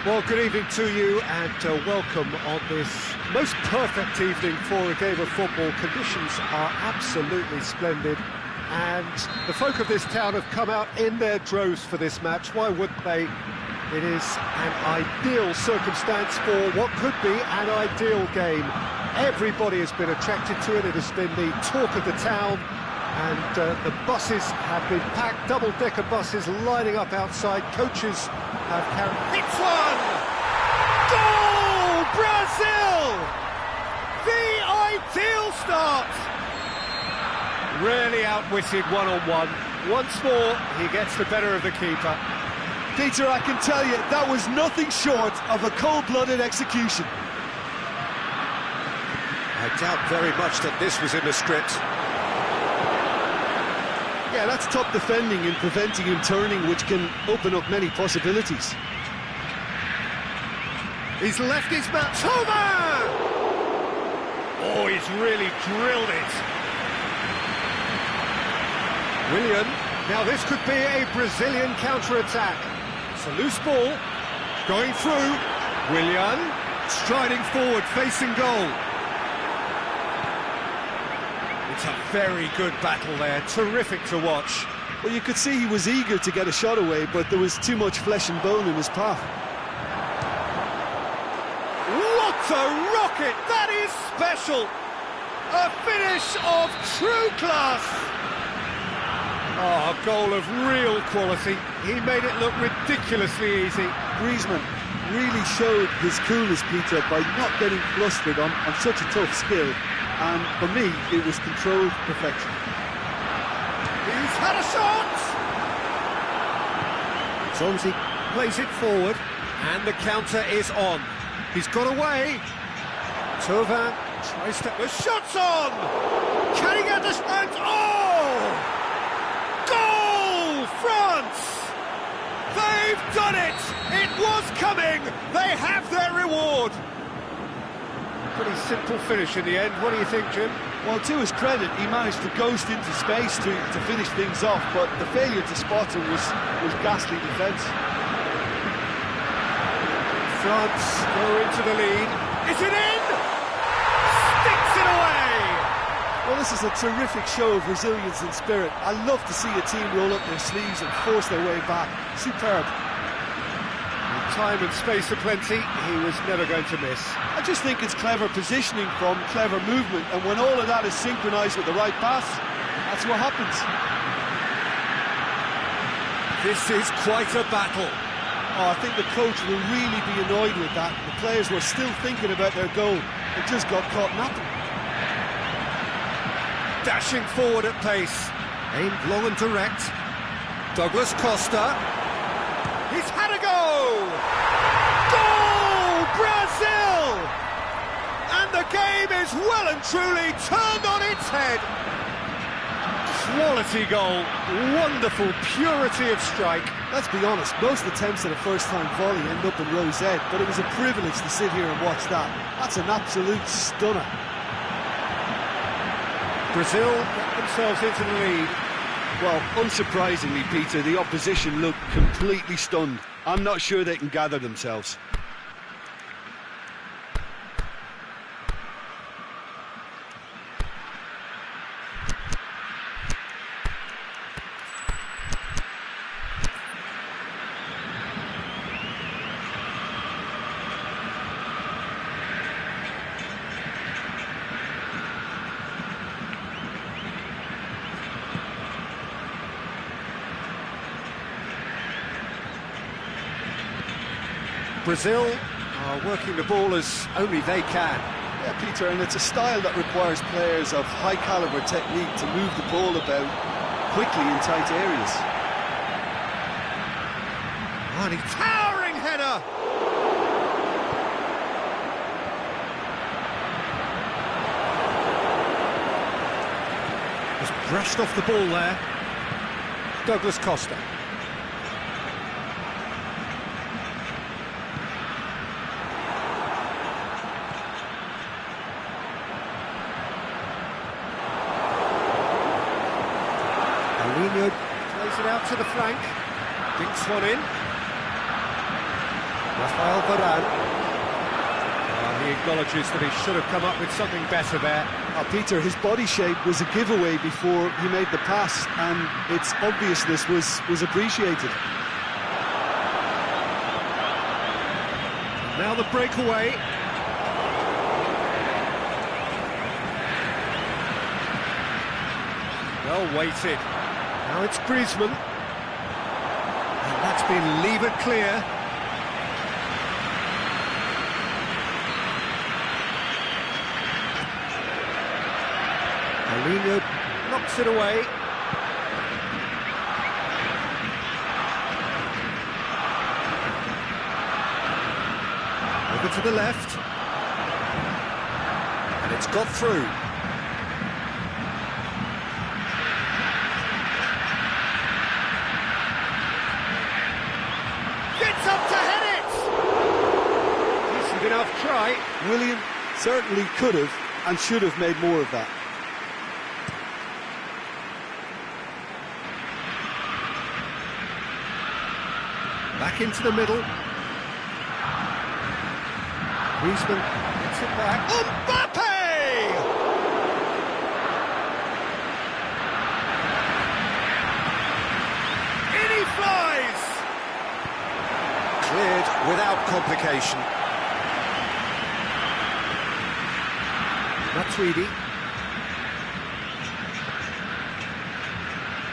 Well, good evening to you and welcome on this most perfect evening for a game of football. Conditions are absolutely splendid and the folk of this town have come out in their droves for this match. Why wouldn't they? It is an ideal circumstance for what could be an ideal game. Everybody has been attracted to it. It has been the talk of the town. And the buses have been packed, double-decker buses lining up outside. Coaches have carried... Hits one! Goal! Brazil! The ideal start! Rarely outwitted one-on-one. Once more, he gets the better of the keeper. Peter, I can tell you, that was nothing short of a cold-blooded execution. I doubt very much that this was in the script. Yeah, that's top defending and preventing him turning, which can open up many possibilities. He's left his man. Toma! Oh, he's really drilled it. Willian. Now this could be a Brazilian counter-attack. It's a loose ball. Going through. Willian. Striding forward, facing goal. It's a very good battle there, terrific to watch. Well, you could see he was eager to get a shot away, but there was too much flesh and bone in his path. What a rocket! That is special! A finish of true class! Oh, a goal of real quality. He made it look ridiculously easy. Griezmann really showed his coolness, Peter, by not getting flustered on such a tough skill. And for me, it was controlled perfection. He's had a shot! Somsey plays it forward, and the counter is on. He's got away. Thauvin tries to... The shot's on! Can he get the... And oh! Goal! France! They've done it! It was coming! They have their reward! Pretty simple finish in the end. What do you think, Jim? Well, to his credit, he managed to ghost into space to finish things off, but the failure to spot him was ghastly defence. France go into the lead. Is it in? Sticks it away! Well, this is a terrific show of resilience and spirit. I love to see a team roll up their sleeves and force their way back. Superb. With time and space aplenty, he was never going to miss. I just think it's clever positioning from clever movement, and when all of that is synchronised with the right pass, that's what happens. This is quite a battle. Oh, I think the coach will really be annoyed with that. The players were still thinking about their goal and just got caught napping. Dashing forward at pace. Aimed long and direct. Douglas Costa. He's had a go! Goal! Brazil! And the game is well and truly turned on its head. Quality goal, wonderful purity of strike. Let's be honest, most attempts at a first-time volley end up in row Z, but it was a privilege to sit here and watch that. That's an absolute stunner. Brazil get themselves into the lead. Well, unsurprisingly, Peter, the opposition looked completely stunned. I'm not sure they can gather themselves. Brazil are working the ball as only they can. Yeah, Peter, and it's a style that requires players of high-caliber technique to move the ball about quickly in tight areas. And a towering header! Just brushed off the ball there. Douglas Costa. Plays it out to the flank, dinks one in. Rafael Varane. He acknowledges that he should have come up with something better there. Peter, his body shape was a giveaway before he made the pass, and its obviousness was appreciated. Now the breakaway. Well weighted. Now it's Griezmann. And that's been levered clear. Paulinho knocks it away. Over to the left. And it's got through. Gets up to head it! Decent enough try. William certainly could have and should have made more of that. Back into the middle. Griezmann gets it back. Mbappe! In he flies! Cleared without complication. Matuidi.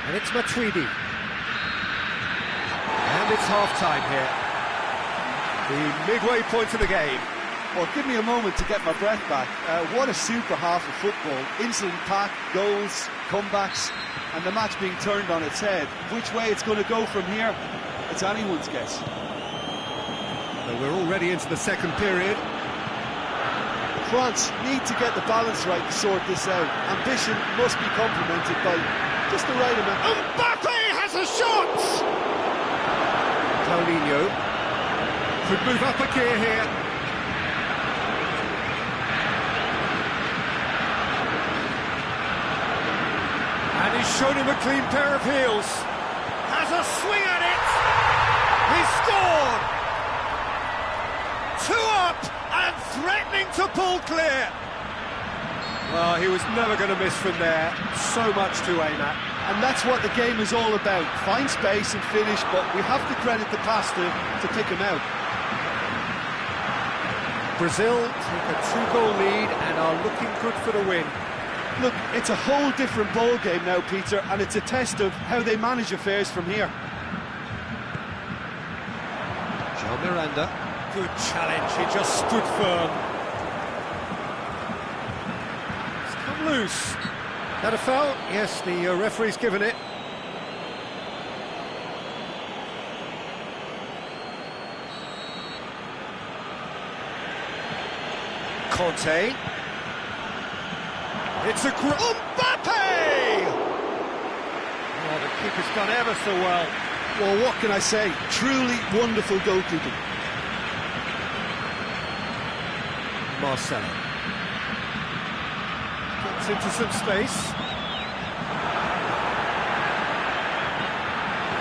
And it's Matuidi. And it's half-time here. The midway point of the game. Well, give me a moment to get my breath back. What a super half of football. Instant pack, goals, comebacks, and the match being turned on its head. Which way it's going to go from here, it's anyone's guess. Well, we're already into the second period. France need to get the balance right to sort this out. Ambition must be complemented by just the right amount. Mbappe has a shot! Paulinho could move up a gear here. And he's shown him a clean pair of heels. Has a swing at it. He's scored. 2 up and threatening to pull clear. Well, he was never going to miss from there. So much to aim at. And that's what the game is all about. Find space and finish, but we have to credit the pass to pick him out. Brazil take a 2-goal lead and are looking good for the win. Look, it's a whole different ball game now, Peter, and it's a test of how they manage affairs from here. João Miranda, good challenge, he just stood firm. It's come loose. That a foul? Yes, the referee's given it. Conte. It's a Mbappe! Oh, the keeper's done ever so well. Well, what can I say? Truly wonderful goalkeeping. Marcelo. Gets into some space.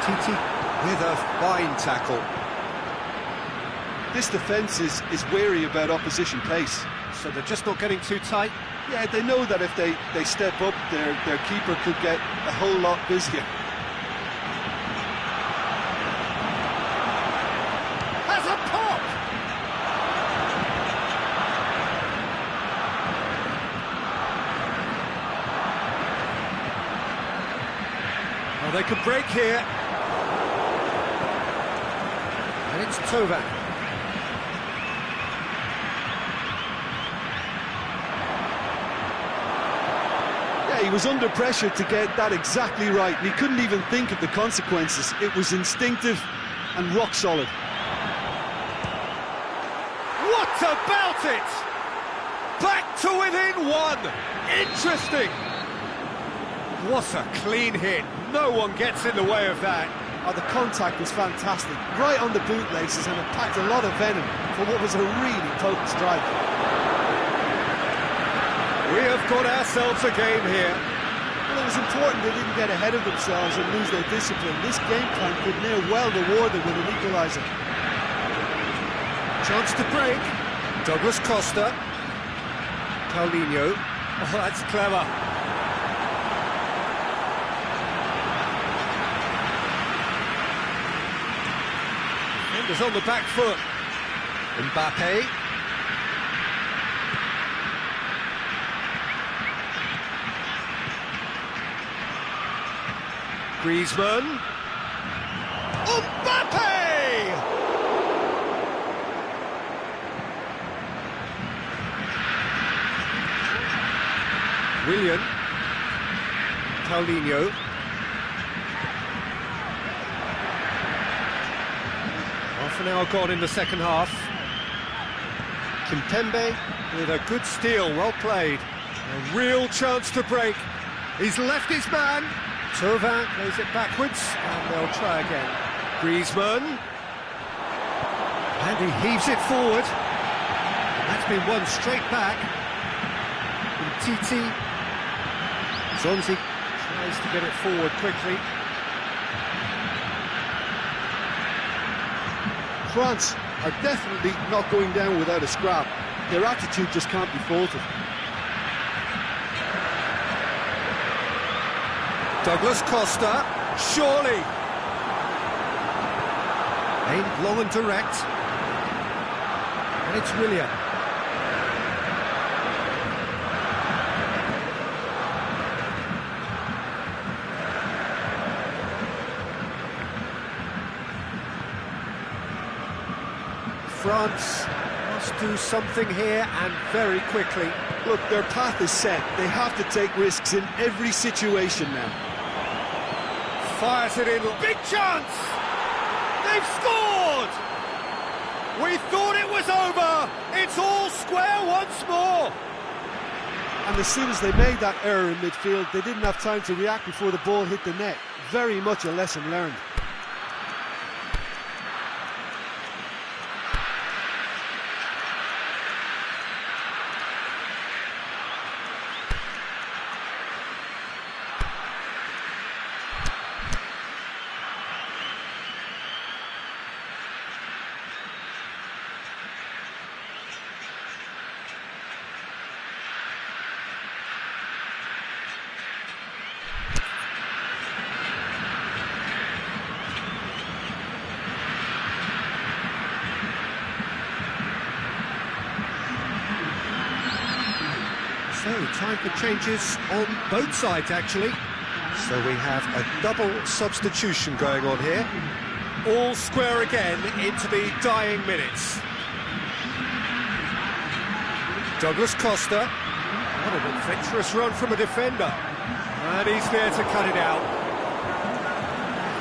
Titi with a fine tackle. This defence is wary about opposition pace. So they're just not getting too tight? Yeah, they know that if they step up, their keeper could get a whole lot busier. Has a pop! Well, they could break here. And it's Tovan. He was under pressure to get that exactly right, and he couldn't even think of the consequences. It was instinctive and rock solid. What about it? Back to within 1. Interesting. What a clean hit. No one gets in the way of that. Oh, the contact was fantastic. Right on the bootlaces, and it packed a lot of venom for what was a really potent strike. We have got ourselves a game here. Well, it was important they didn't get ahead of themselves and lose their discipline. This game plan could near well reward them with an equaliser. Chance to break. Douglas Costa. Paulinho. Oh, that's clever. Defenders on the back foot. Mbappe. Griezmann. Mbappe! Willian. Paulinho. Half an hour gone in the second half. Kimpembe with a good steal, well played. A real chance to break. He's left his man. Thauvin plays it backwards, and they'll try again. Griezmann. And he heaves it forward. And that's been won straight back. Titi. Zonzi tries to get it forward quickly. France are definitely not going down without a scrap. Their attitude just can't be faulted. Douglas Costa, surely. Aimed long and direct. And it's Willian. France must do something here, and very quickly. Look, their path is set. They have to take risks in every situation now. Fires it in. Big chance! They've scored! We thought it was over. It's all square once more. And as soon as they made that error in midfield, they didn't have time to react before the ball hit the net. Very much a lesson learned. So, time for changes on both sides, actually. So we have a double substitution going on here. All square again into the dying minutes. Douglas Costa. What an adventurous run from a defender. And he's there to cut it out.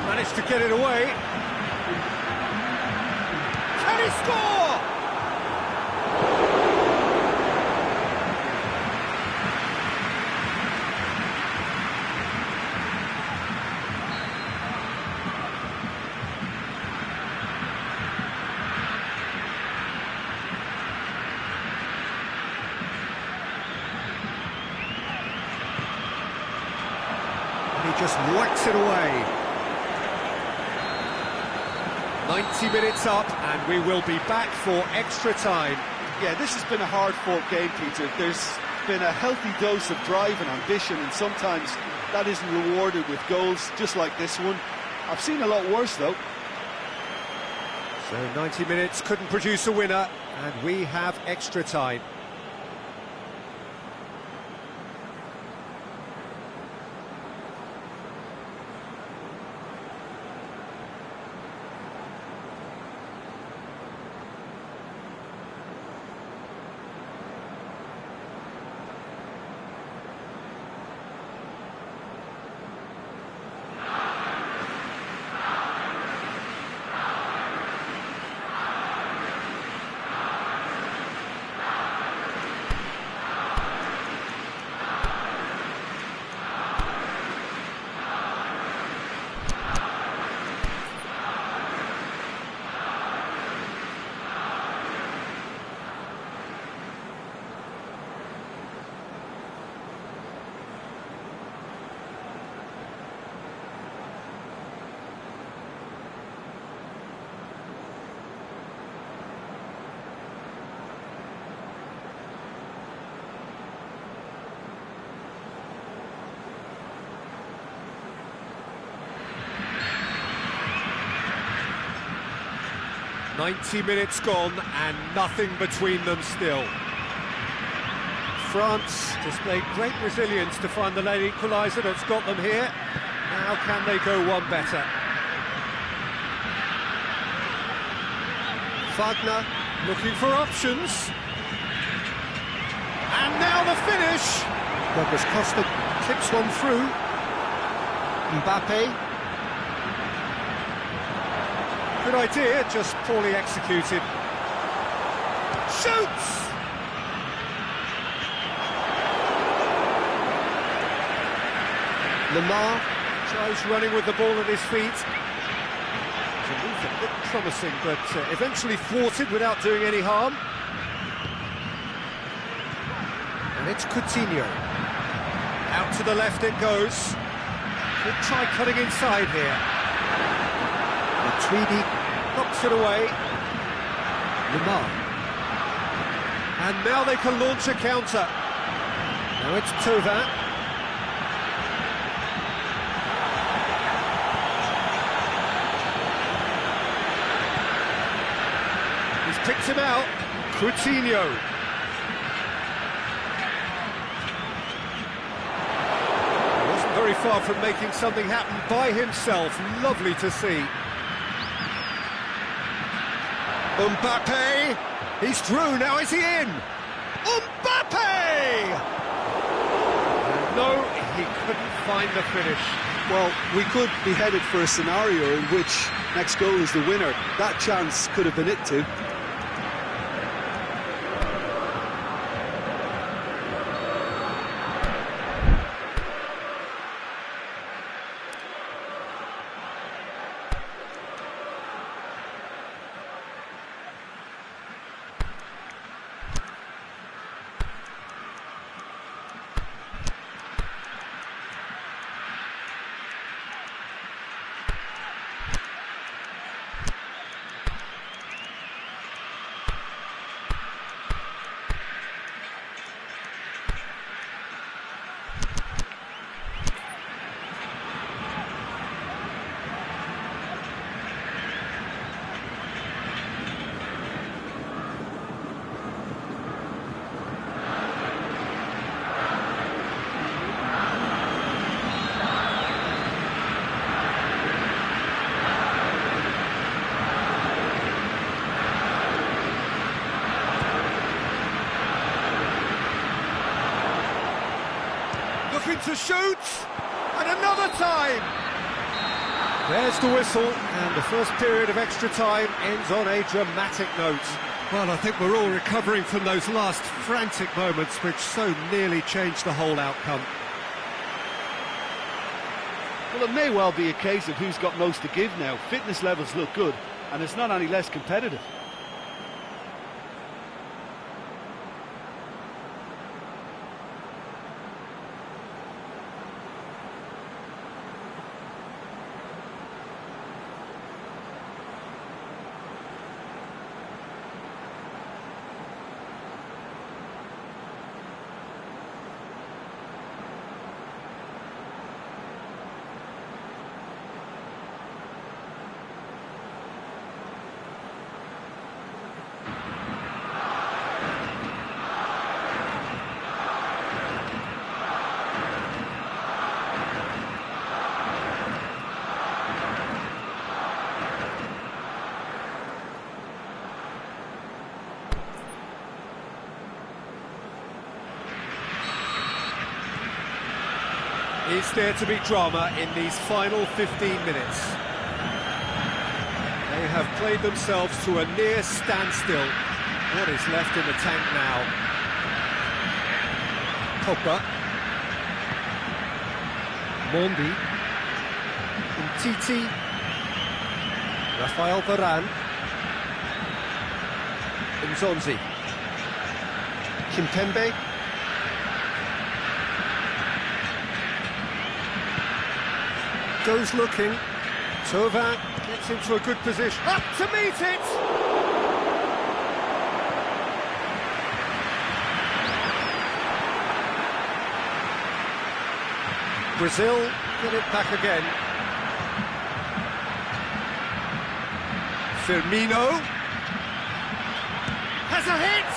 Managed to get it away. Can he score? He just whacks it away. 90 minutes up, and we will be back for extra time. Yeah, this has been a hard-fought game, Peter. There's been a healthy dose of drive and ambition, and sometimes that isn't rewarded with goals, just like this one. I've seen a lot worse, though. So 90 minutes couldn't produce a winner, and we have extra time. 90 minutes gone and nothing between them still. France displayed great resilience to find the late equaliser that's got them here. Now can they go one better? Wagner looking for options. And now the finish! Douglas Costa clips one through. Mbappe. Good idea, just poorly executed. Shoots! Lamar tries running with the ball at his feet. The move looked promising, but eventually thwarted without doing any harm. And it's Coutinho. Out to the left it goes. Could try cutting inside here. Matuidi knocks it away. Lamar. And now they can launch a counter. Now it's Thauvin. He's picked him out. Coutinho. Wasn't very far from making something happen by himself. Lovely to see. Mbappe, he's through, now is he in? Mbappe! No, he couldn't find the finish. Well, we could be headed for a scenario in which next goal is the winner. That chance could have been it too. Looking to shoot, and another time! There's the whistle, and the first period of extra time ends on a dramatic note. Well, I think we're all recovering from those last frantic moments which so nearly changed the whole outcome. Well, it may well be a case of who's got most to give now. Fitness levels look good, and it's not any less competitive. Is there to be drama in these final 15 minutes? They have played themselves to a near standstill. What is left in the tank now? Pogba. Mondi. Umtiti. Rafael Varane. Nzonzi. Kimpembe. Goes looking. Thauvin gets into a good position. Up to meet it! Brazil get it back again. Firmino. Has a hit!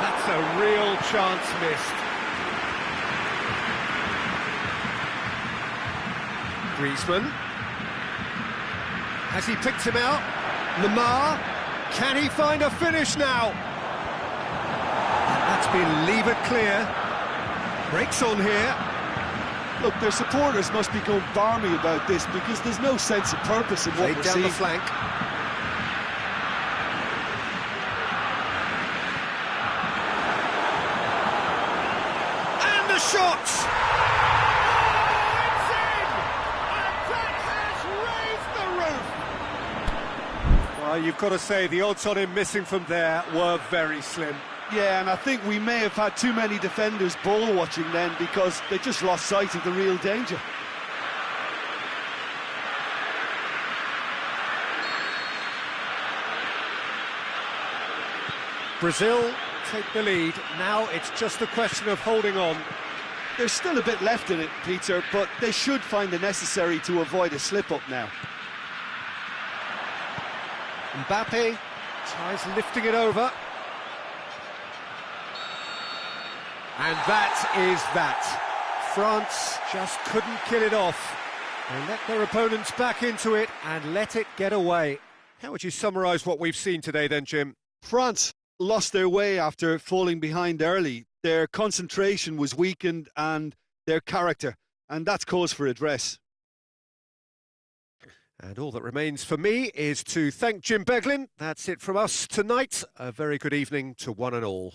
That's a real chance missed. Griezmann. Has he picked him out? Lamar. Can he find a finish now? That's been levered clear. Breaks on here. Look, their supporters must be going barmy about this because there's no sense of purpose in what we're down seeing. the flank. And the shot! Oh, it's in! And that has raised the roof! Well, you've got to say the odds on him missing from there were very slim. Yeah, and I think we may have had too many defenders ball watching then because they just lost sight of the real danger. Brazil take the lead. Now it's just a question of holding on. There's still a bit left in it, Peter, but they should find the necessary to avoid a slip-up now. Mbappe tries lifting it over. And that is that. France just couldn't kill it off. They let their opponents back into it and let it get away. How would you summarise what we've seen today then, Jim? France lost their way after falling behind early. Their concentration was weakened and their character, and that's cause for address. And all that remains for me is to thank Jim Beglin. That's it from us tonight. A very good evening to one and all.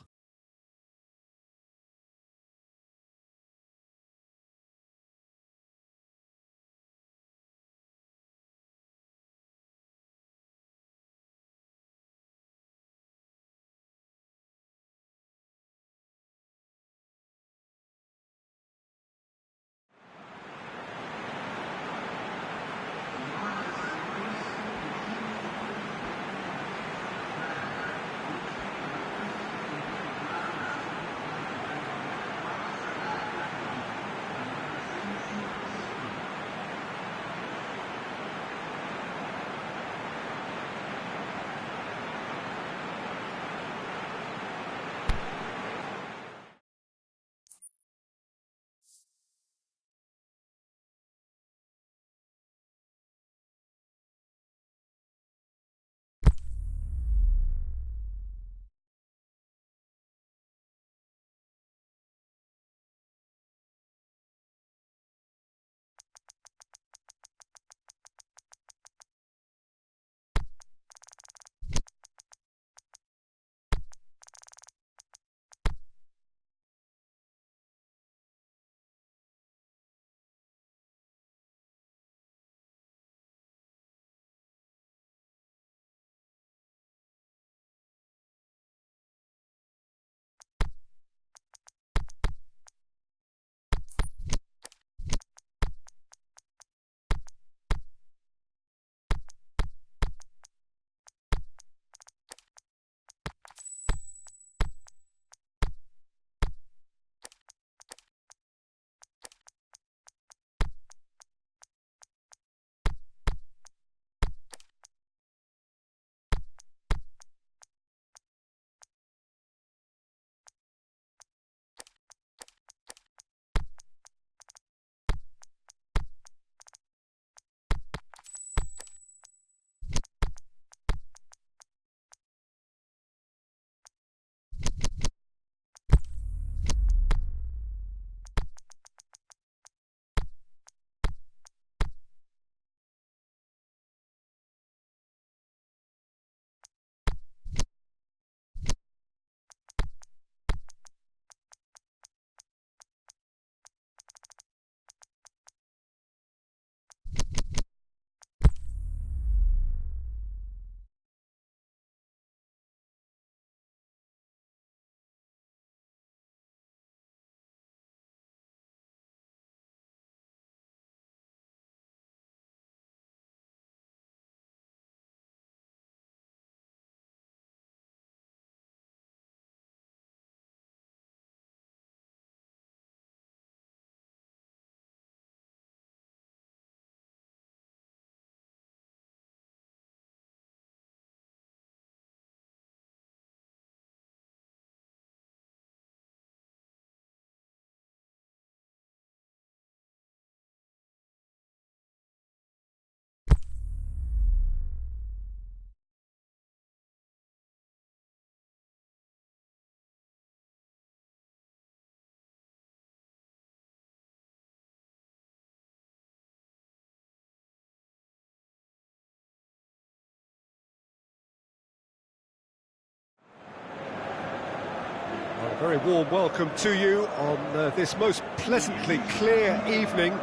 Well, a very warm welcome to you on this most pleasantly clear evening.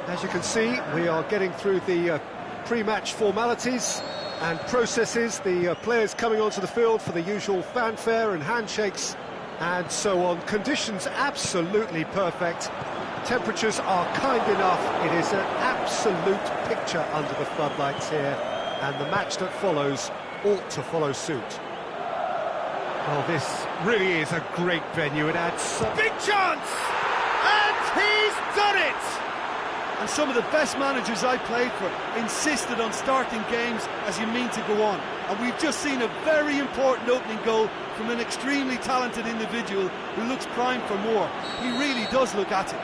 As you can see, we are getting through the pre-match formalities and processes, the players coming onto the field for the usual fanfare and handshakes and so on. Conditions absolutely perfect. Temperatures are kind enough. It is an absolute picture under the floodlights here, and the match that follows ought to follow suit. Well, this really is a great venue. It adds... Big chance! And he's done it! And some of the best managers I played for insisted on starting games as you mean to go on. And we've just seen a very important opening goal from an extremely talented individual who looks primed for more. He really does look at it.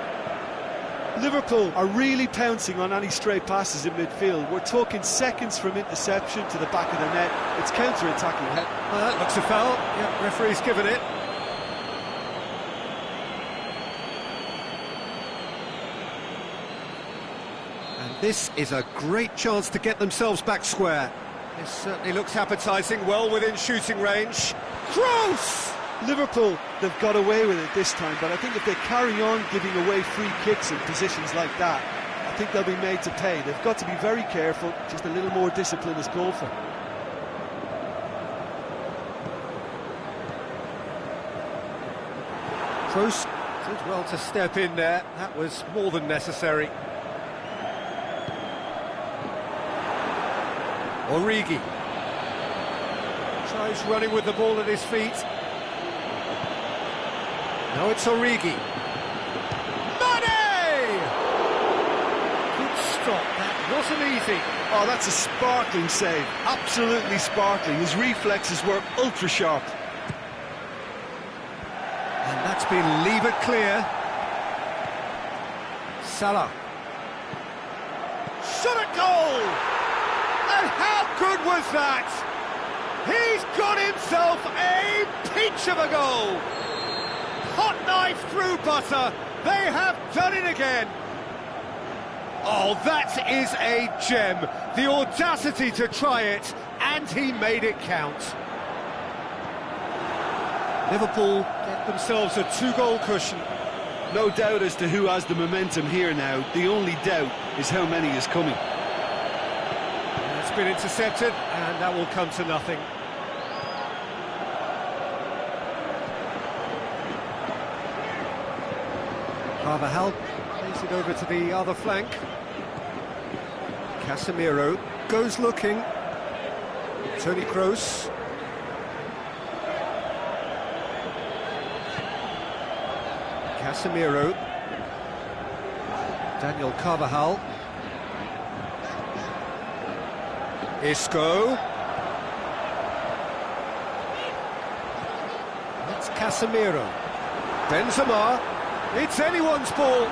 Liverpool are really pouncing on any stray passes in midfield. We're talking seconds from interception to the back of the net. It's counter-attacking. Well, that looks a foul. Yeah, referee's given it. And this is a great chance to get themselves back square. This certainly looks appetising, well within shooting range. Kroos! Liverpool, they've got away with it this time, but I think if they carry on giving away free kicks in positions like that, I think they'll be made to pay. They've got to be very careful. Just a little more discipline is called for. Kroos did well to step in there. That was more than necessary. Origi tries running with the ball at his feet. Now it's Origi. Mane! Good stop, that wasn't easy. Oh, that's a sparkling save, absolutely sparkling. His reflexes were ultra sharp. And that's been levered clear. Salah. Shot at goal! And how good was that? He's got himself a peach of a goal! Hot knife through butter, they have done it again! Oh, that is a gem. The audacity to try it, and he made it count. Liverpool get themselves a 2-goal cushion. No doubt as to who has the momentum here now. The only doubt is how many is coming. It's been intercepted, and that will come to nothing. Carvajal plays it over to the other flank. Casemiro goes looking. Toni Kroos. Casemiro. Daniel Carvajal. Isco. That's Casemiro. Benzema. It's anyone's ball.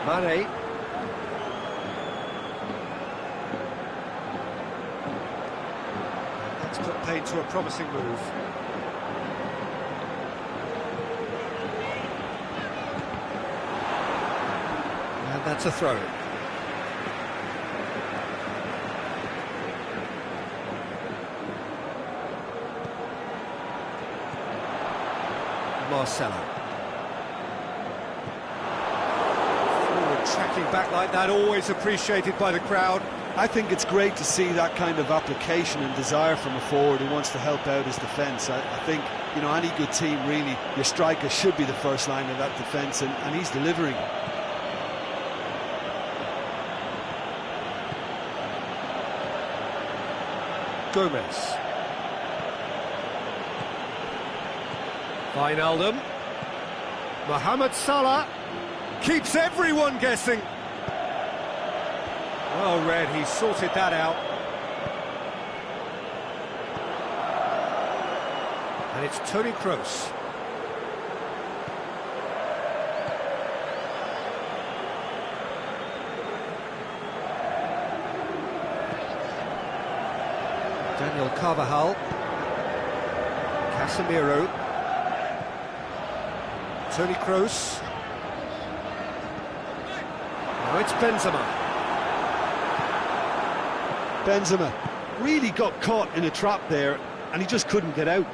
Mane. That's put paid to a promising move. And that's a throw. Marcelo. Forward tracking back like that, always appreciated by the crowd. I think it's great to see that kind of application and desire from a forward who wants to help out his defence. I think, you know, any good team, really, your striker should be the first line of that defence, and he's delivering. Gomez. Wijnaldum. Mohamed Salah keeps everyone guessing. Well read, he sorted that out. And it's Toni Kroos. Daniel Carvajal. Casemiro. Toni Kroos. Now it's Benzema. Benzema really got caught in a trap there. and he just couldn't get out.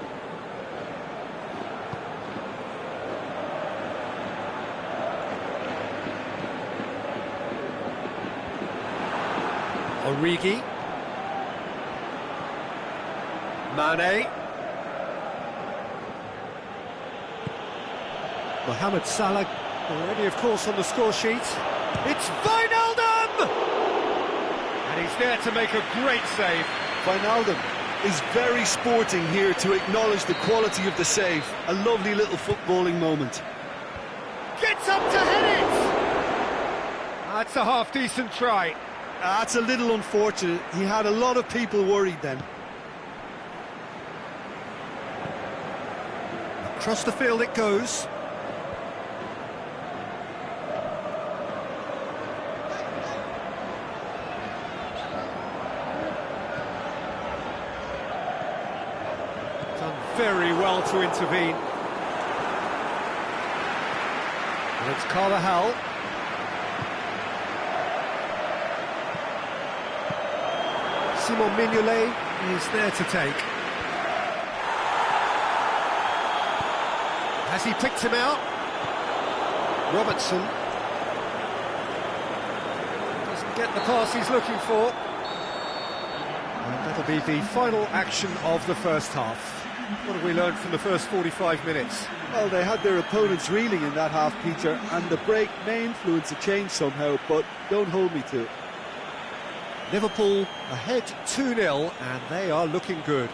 Origi. Mane. Mohamed Salah already, of course, on the score sheet. It's Wijnaldum! And he's there to make a great save. Wijnaldum is very sporting here to acknowledge the quality of the save. A lovely little footballing moment. Gets up to head it! That's a half-decent try. That's a little unfortunate. He had a lot of people worried then. Across the field it goes. Done very well to intervene. And it's Carvajal. Simon Mignolet is there to take. Has he picked him out? Robertson doesn't get the pass he's looking for. And that'll be the final action of the first half. What have we learned from the first 45 minutes? Well, they had their opponents reeling in that half, Peter, and the break may influence a change somehow, but don't hold me to it. Liverpool ahead 2-0, and they are looking good.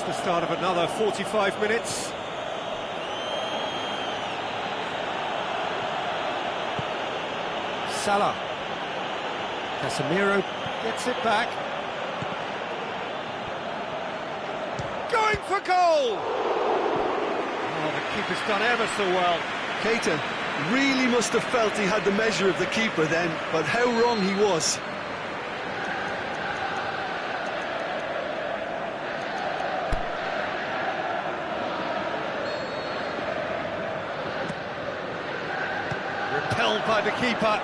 The start of another 45 minutes. Salah. Casemiro gets it back. Going for goal! Oh, the keeper's done ever so well. Keita really must have felt he had the measure of the keeper then, but how wrong he was. Repelled by the keeper.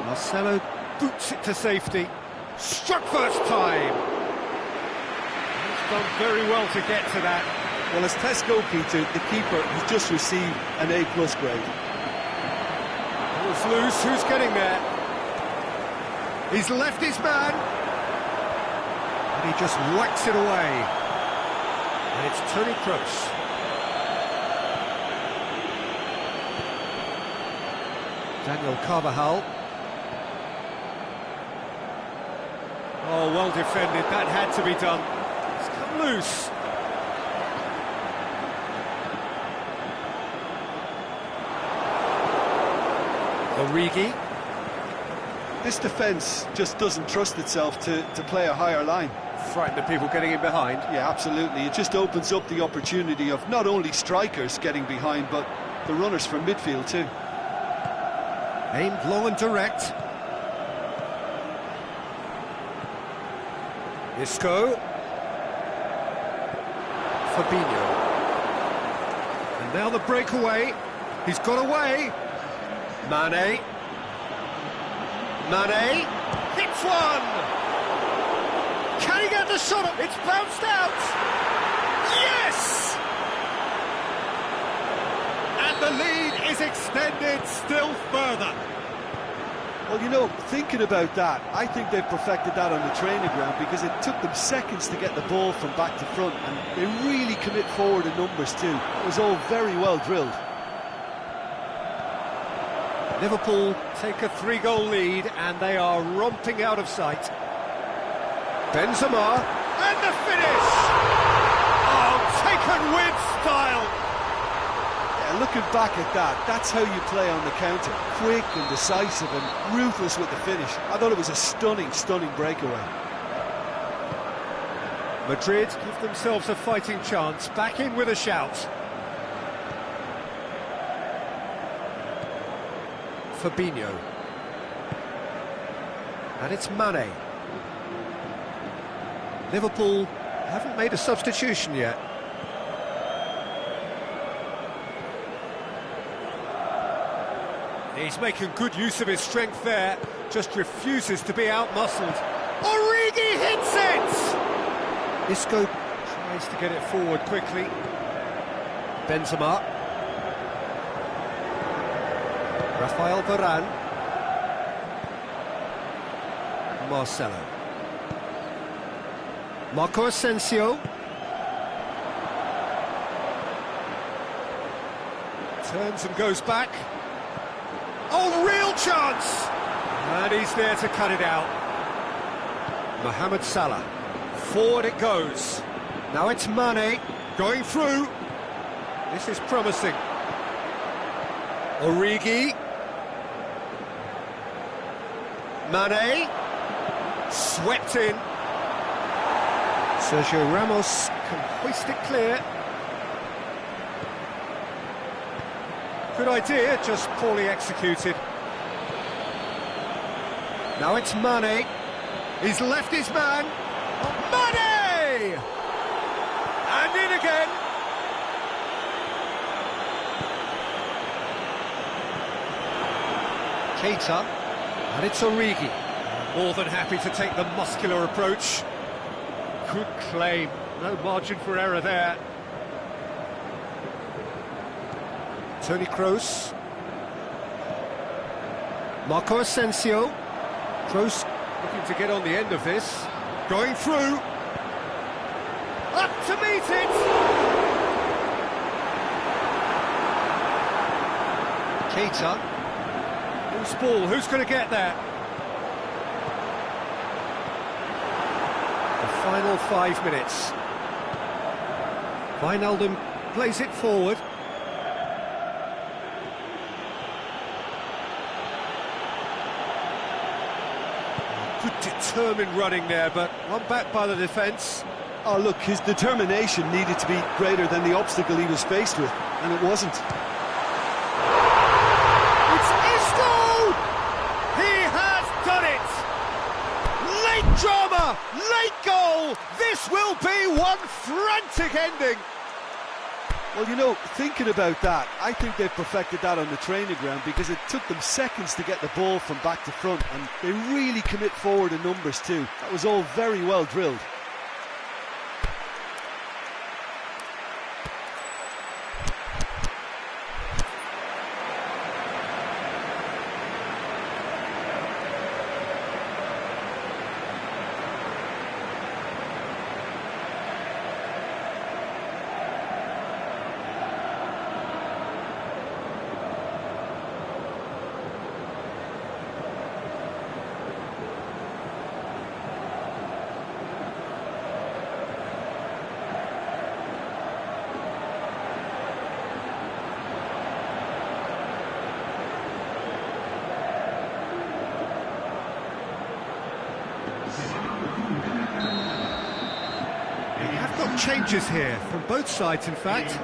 Marcelo boots it to safety. Struck first time. He's done very well to get to that. Well, as tests go, Peter, the keeper has just received an A+ grade. Ball's loose, who's getting there? He's left his man. And he just whacks it away. And it's Toni Kroos. Daniel Carvajal. Oh, well defended, that had to be done. It's come loose. Origi. This defence just doesn't trust itself to play a higher line. Frightened of people getting in behind. Yeah, absolutely. It just opens up the opportunity of not only strikers getting behind, but the runners from midfield too. Aimed long and direct. Isco. Fabinho. And now the breakaway. He's got away. Mane. Mane. Hits one! Can he get the shot up? It's bounced out! Yes! And the lead is extended still further. Well, you know, thinking about that, I think they've perfected that on the training ground because it took them seconds to get the ball from back to front, and they really commit forward in numbers too. It was all very well drilled. Liverpool take a 3-goal lead and they are romping out of sight. Benzema, And the finish! Oh, taken with style! Yeah, looking back at that, that's how you play on the counter. Quick and decisive and ruthless with the finish. I thought it was a stunning, stunning breakaway. Madrid give themselves a fighting chance, back in with a shout. Fabinho. And it's Mane. Liverpool haven't made a substitution yet. He's making good use of his strength there, just refuses to be out-muscled. Origi hits it! Isco tries to get it forward quickly. Benzema. Rafael Varane. Marcelo. Marco Asensio. Turns and goes back. Oh, real chance! And he's there to cut it out. Mohamed Salah. Forward it goes. Now it's Mane going through. This is promising. Origi. Mane. Swept in. Sergio Ramos can hoist it clear. Good idea, just poorly executed. Now it's Mane. He's left his man. Mane! And in again. Keita. And it's Origi. More than happy to take the muscular approach. Good claim. No margin for error there. Toni Kroos. Marco Asensio. Kroos looking to get on the end of this. Going through. Up to meet it! Keita. Loose ball, who's going to get there? The final 5 minutes. Wijnaldum plays it forward. Good determined running there, but run back by the defence. Oh, look, his determination needed to be greater than the obstacle he was faced with, and it wasn't. It's Isco! He has done it! Late drama, late goal! This will be one frantic ending! Well, you know, thinking about that, I think they've perfected that on the training ground because it took them seconds to get the ball from back to front, and they really commit forward in numbers too. That was all very well drilled. Changes here from both sides, in fact.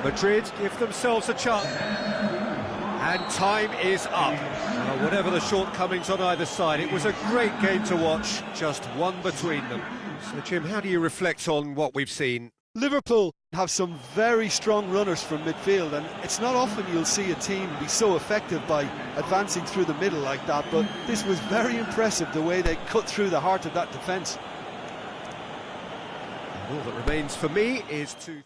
Madrid give themselves a chance. And time is up. Well, whatever the shortcomings on either side, it was a great game to watch, just one between them. So, Jim, how do you reflect on what we've seen? Liverpool have some very strong runners from midfield, and it's not often you'll see a team be so effective by advancing through the middle like that, but this was very impressive, the way they cut through the heart of that defence. All that remains for me is to...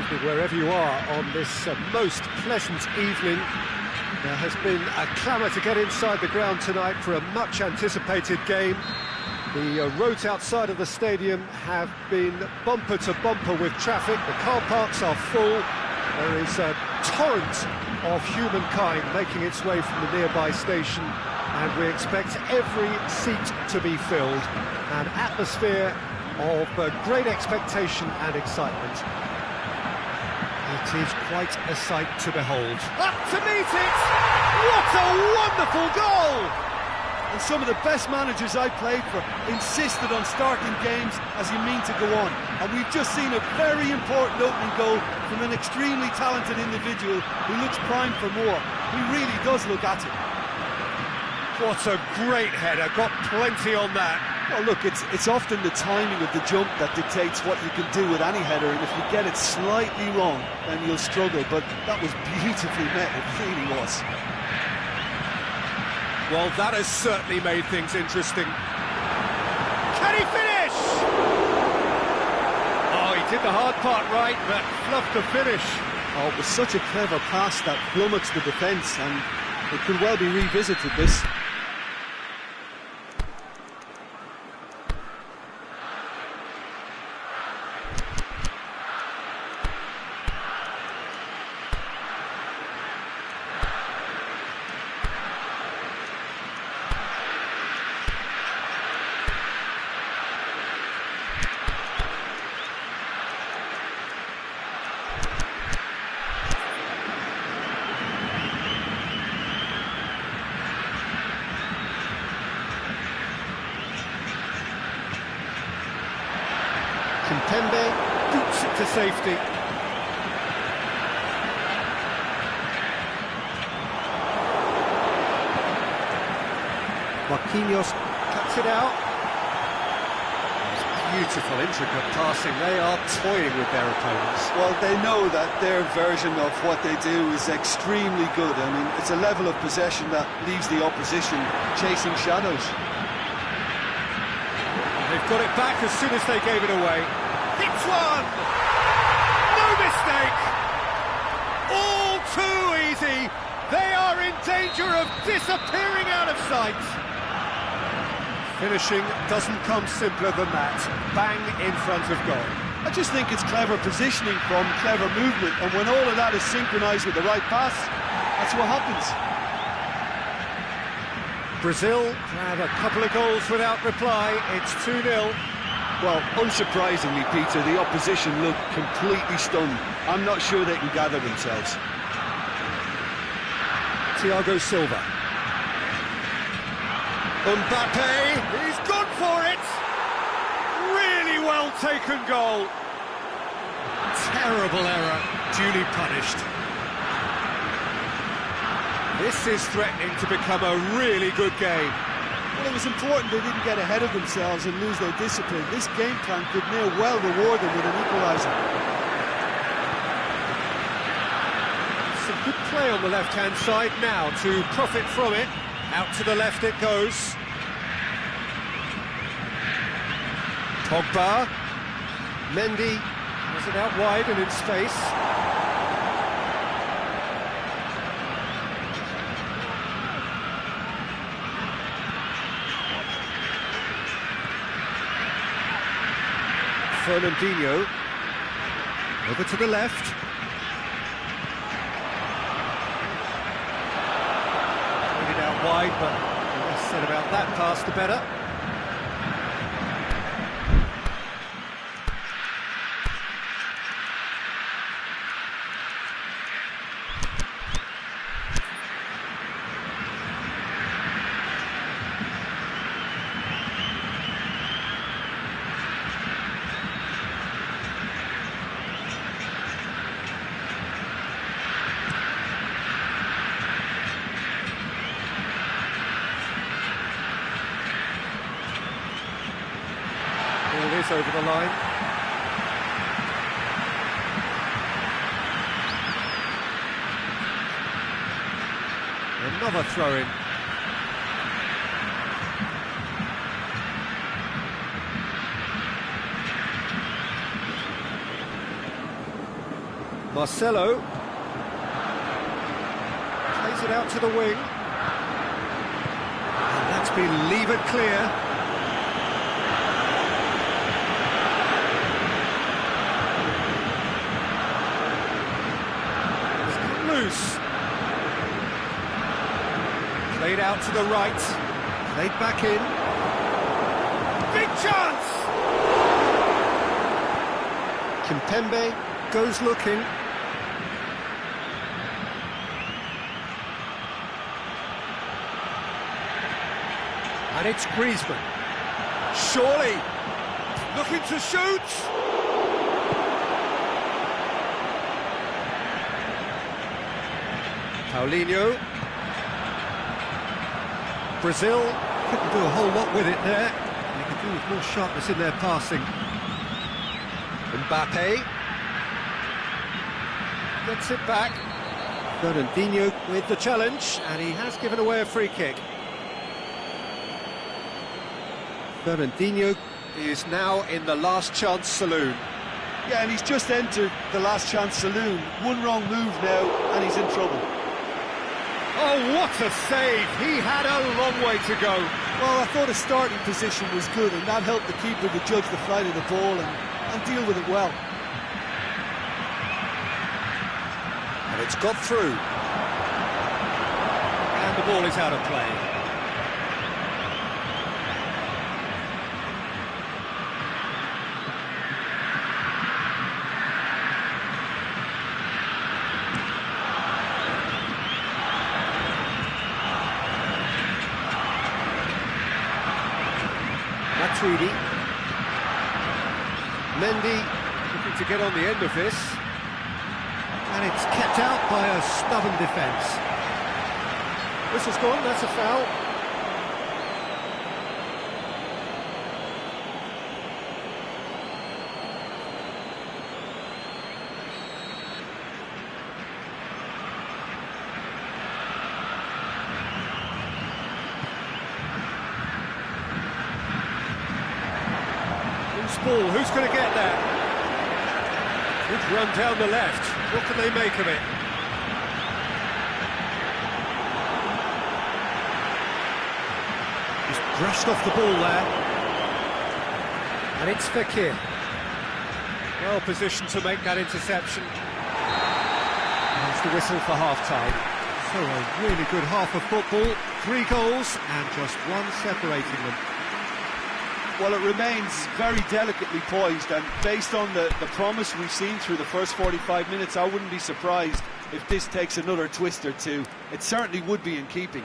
evening wherever you are on this most pleasant evening. There has been a clamour to get inside the ground tonight for a much anticipated game. The roads outside of the stadium have been bumper to bumper with traffic. The car parks are full. There is a torrent of humankind making its way from the nearby station, and we expect every seat to be filled. An atmosphere of great expectation and excitement. It is quite a sight to behold. Up to meet it! What a wonderful goal! And some of the best managers I played for insisted on starting games as you mean to go on. And we've just seen a very important opening goal from an extremely talented individual who looks primed for more. He really does look at it. What a great header, got plenty on that. Well, look, it's often the timing of the jump that dictates what you can do with any header, and if you get it slightly wrong, then you'll struggle. But that was beautifully met, it really was. Well, that has certainly made things interesting. Can he finish? Oh, he did the hard part right, but fluffed the finish. Oh, it was such a clever pass that flummoxed the defence, and it could well be revisited, this. Kimpembe boots it to safety. Marquinhos cuts it out. Beautiful, intricate passing. They are toying with their opponents. Well, they know that their version of what they do is extremely good. I mean, it's a level of possession that leaves the opposition chasing shadows. They've got it back as soon as they gave it away. Hits one! No mistake! All too easy! They are in danger of disappearing out of sight! Finishing doesn't come simpler than that. Bang in front of goal. I just think it's clever positioning from clever movement, and when all of that is synchronised with the right pass, that's what happens. Brazil had a couple of goals without reply. It's 2-0. Well, unsurprisingly, Peter, the opposition look completely stunned. I'm not sure they can gather themselves. Thiago Silva. Mbappe, he's gone for it! Really well taken goal. Terrible error, duly punished. This is threatening to become a really good game. Well, it was important they didn't get ahead of themselves and lose their discipline. This game plan could near well reward them with an equaliser. Some good play on the left-hand side now to profit from it. Out to the left it goes. Pogba. Mendy has it out wide and in space. Fernandinho. Over to the left. Played it out wide, but the less said about that pass, the better. Over the line. Another throw-in. Marcelo. Plays it out to the wing. And that's been levered clear. It's got loose. Played out to the right. Played back in. Big chance! Kimpembe goes looking. And it's Griezmann. Surely! Looking to shoot! Paulinho. Brazil couldn't do a whole lot with it there. They could do with more sharpness in their passing. Mbappe gets it back. Fernandinho with the challenge, and he has given away a free kick. Fernandinho is now in the last chance saloon. Yeah, and he's just entered the last chance saloon. One wrong move now, and he's in trouble. Oh, what a save! He had a long way to go. Well, I thought his starting position was good, and that helped the keeper to judge the flight of the ball and deal with it well. And it's got through. And the ball is out of play. Matuidi. Mendy looking to get on the end of this. And it's kept out by a stubborn defence. Whistle's gone, that's a foul. Loose ball, who's going to get there? Good run down the left. What can they make of it? He's brushed off the ball there. And it's Fekir. Well positioned to make that interception. There's the whistle for half-time. So a really good half of football. 3 goals and just one separating them. Well, it remains very delicately poised, and based on the promise we've seen through the first 45 minutes, I wouldn't be surprised if this takes another twist or two. It certainly would be in keeping.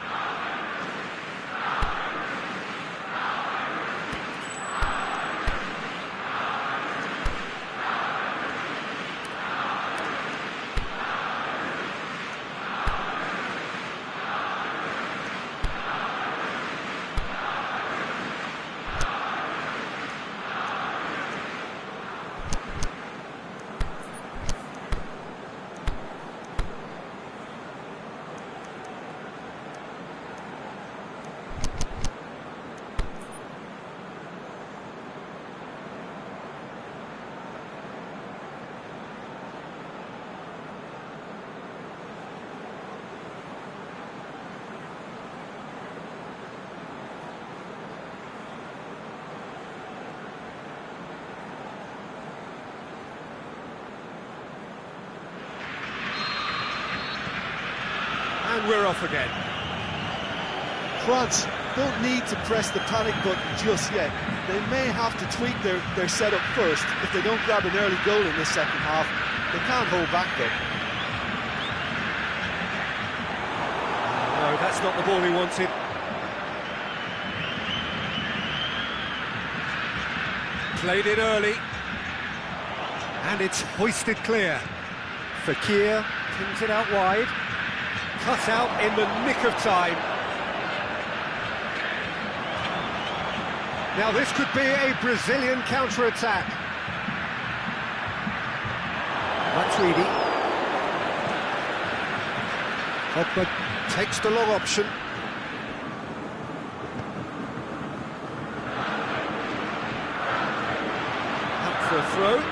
And we're off again. France don't need to press the panic button just yet. They may have to tweak their setup first. If they don't grab an early goal in this second half, they can't hold back though. No, that's not the ball he wanted. Played it early. And it's hoisted clear. Fekir pings it out wide. Cut out in the nick of time. Now this could be a Brazilian counter-attack. Matuidi. Pogba takes the long option. Up for a throw.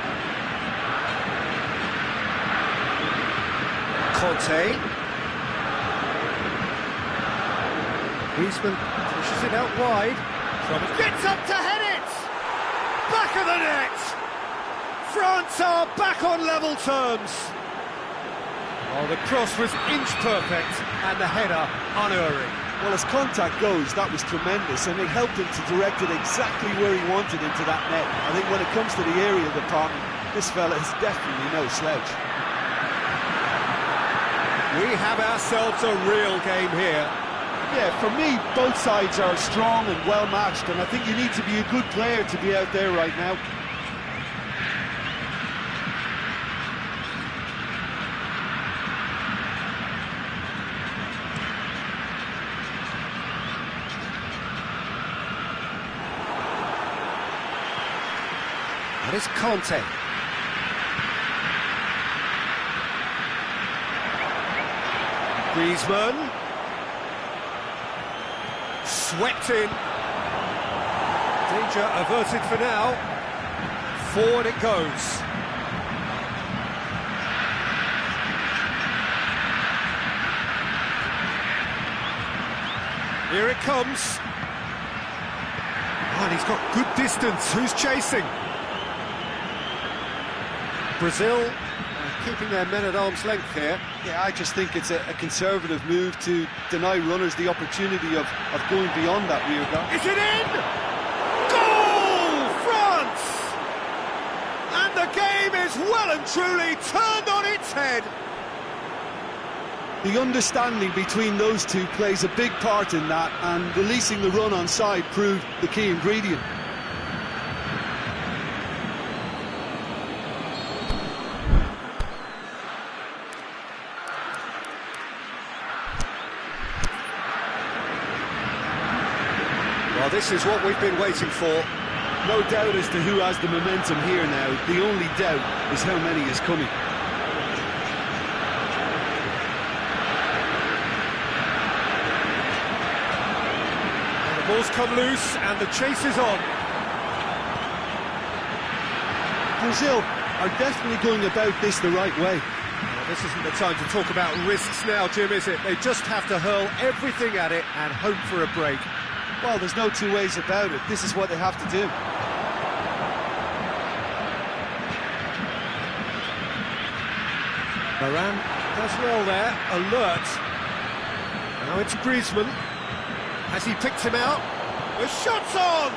Conte. Griezmann pushes it out wide. Gets up to head it! Back of the net! France are back on level terms. Oh, the cross was inch perfect and the header unerring. Well, as contact goes, that was tremendous, and it helped him to direct it exactly where he wanted into that net. I think when it comes to the aerial department, this fella is definitely no slouch. We have ourselves a real game here. Yeah, for me, both sides are strong and well-matched, and I think you need to be a good player to be out there right now. That is Conte. Griezmann. Swept in. Danger averted for now. Forward it goes. Here it comes. Oh, and he's got good distance. Who's chasing? Brazil keeping their men at arm's length here. Yeah, I just think it's a conservative move to deny runners the opportunity of going beyond that rear guard. Is it in? Goal! France! And the game is well and truly turned on its head. The understanding between those two plays a big part in that, and releasing the run on side proved the key ingredient. Well, this is what we've been waiting for. No doubt as to who has the momentum here now. The only doubt is how many is coming. And the ball's come loose and the chase is on. Brazil are definitely going about this the right way. Well, this isn't the time to talk about risks now, Jim, is it? They just have to hurl everything at it and hope for a break. Well, there's no two ways about it. This is what they have to do. Varane does well there, alert. Now it's Griezmann. Has he picked him out? The shot's on!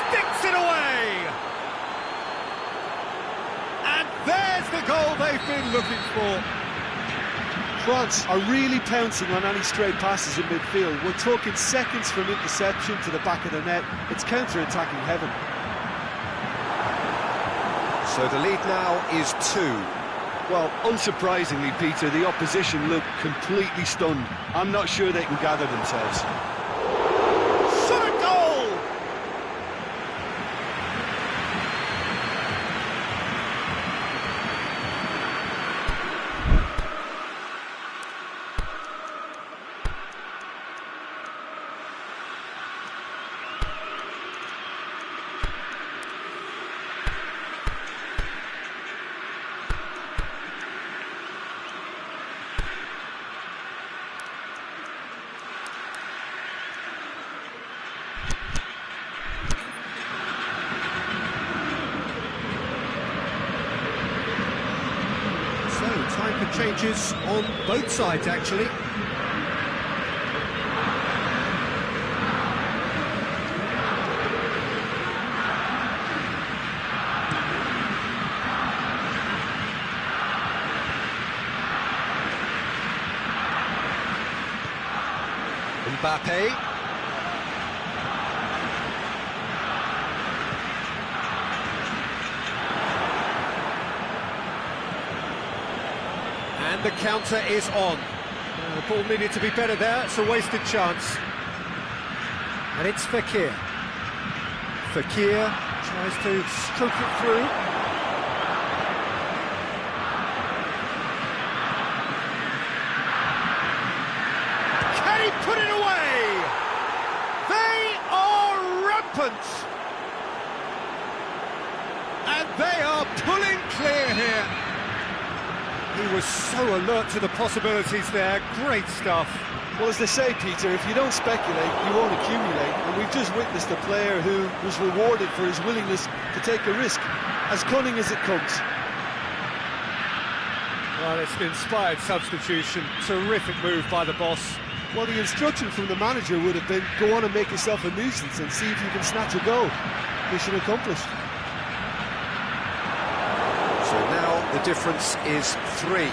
Sticks it away! And there's the goal they've been looking for. France are really pouncing on any straight passes in midfield. We're talking seconds from interception to the back of the net. It's counter-attacking heaven. So the lead now is 2. Well, unsurprisingly, Peter, the opposition look completely stunned. I'm not sure they can gather themselves. Shot a goal! Time for changes on both sides, actually. Mbappe. And the counter is on. The ball needed to be better there, it's a wasted chance. And it's Fekir. Fekir tries to stroke it through. Can he put it away? They are rampant. And they are pulling clear here. He was so alert to the possibilities there. Great stuff. Well, as they say, Peter, if you don't speculate, you won't accumulate. And we've just witnessed a player who was rewarded for his willingness to take a risk, as cunning as it comes. Well, it's an inspired substitution. Terrific move by the boss. Well, the instruction from the manager would have been, go on and make yourself a nuisance and see if you can snatch a goal. Mission accomplished. So now the difference is 3.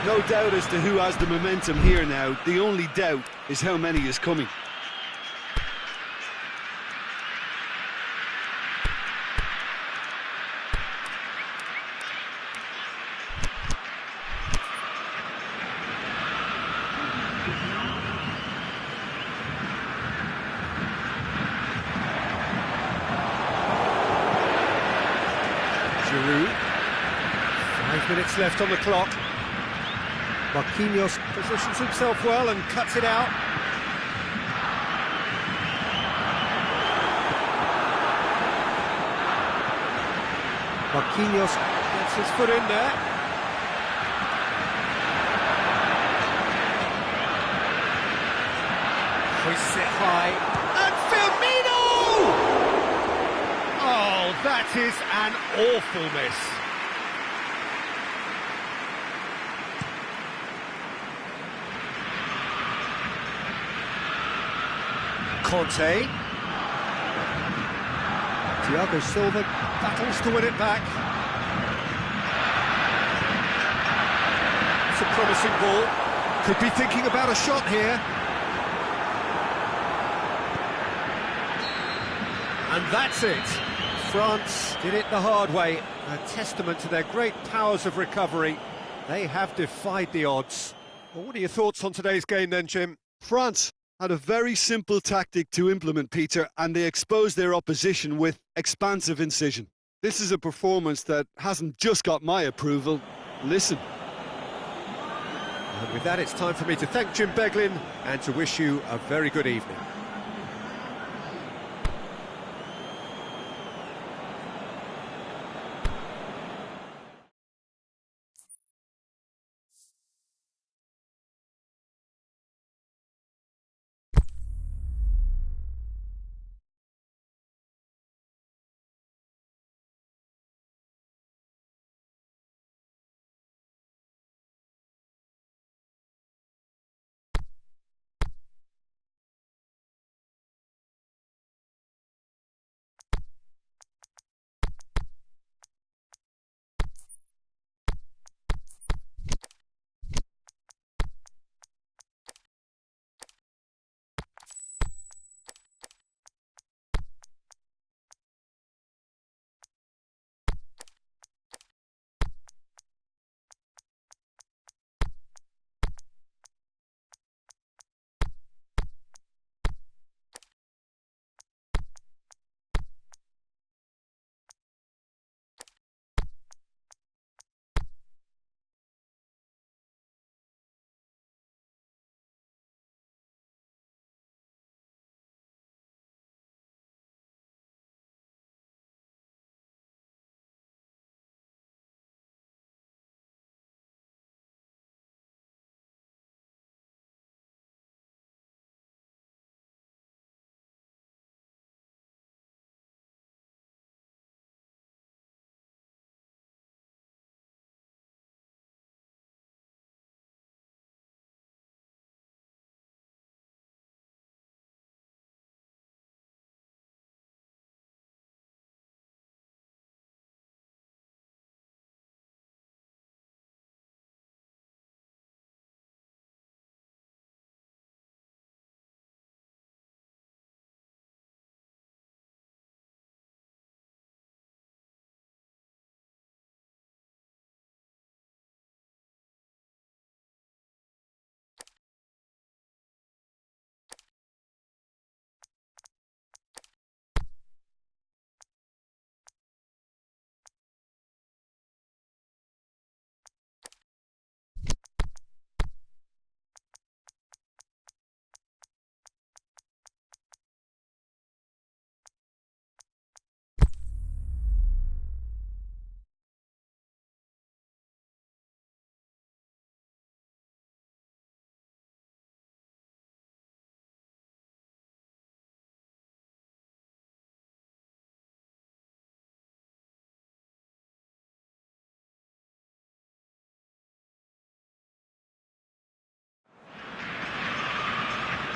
No doubt as to who has the momentum here now. The only doubt is how many is coming. Giroud. 5 minutes left on the clock. Marquinhos positions himself well and cuts it out. Marquinhos gets his foot in there. Hoists it high. And Firmino! Oh, that is an awful miss. Conte. Thiago Silva battles to win it back. It's a promising ball. Could be thinking about a shot here. And that's it. France did it the hard way. A testament to their great powers of recovery. They have defied the odds. Well, what are your thoughts on today's game then, Jim? France had a very simple tactic to implement, Peter, and they exposed their opposition with expansive incision. This is a performance that hasn't just got my approval. Listen. And with that, it's time for me to thank Jim Beglin and to wish you a very good evening.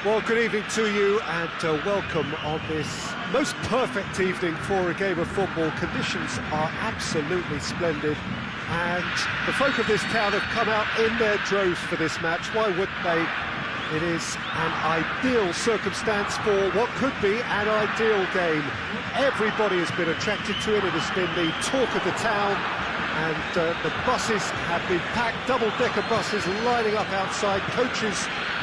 Well, good evening to you and welcome on this most perfect evening for a game of football. Conditions are absolutely splendid and the folk of this town have come out in their droves for this match. Why wouldn't they? It is an ideal circumstance for what could be an ideal game. Everybody has been attracted to it. It has been the talk of the town. And the buses have been packed, double-decker buses lining up outside. Coaches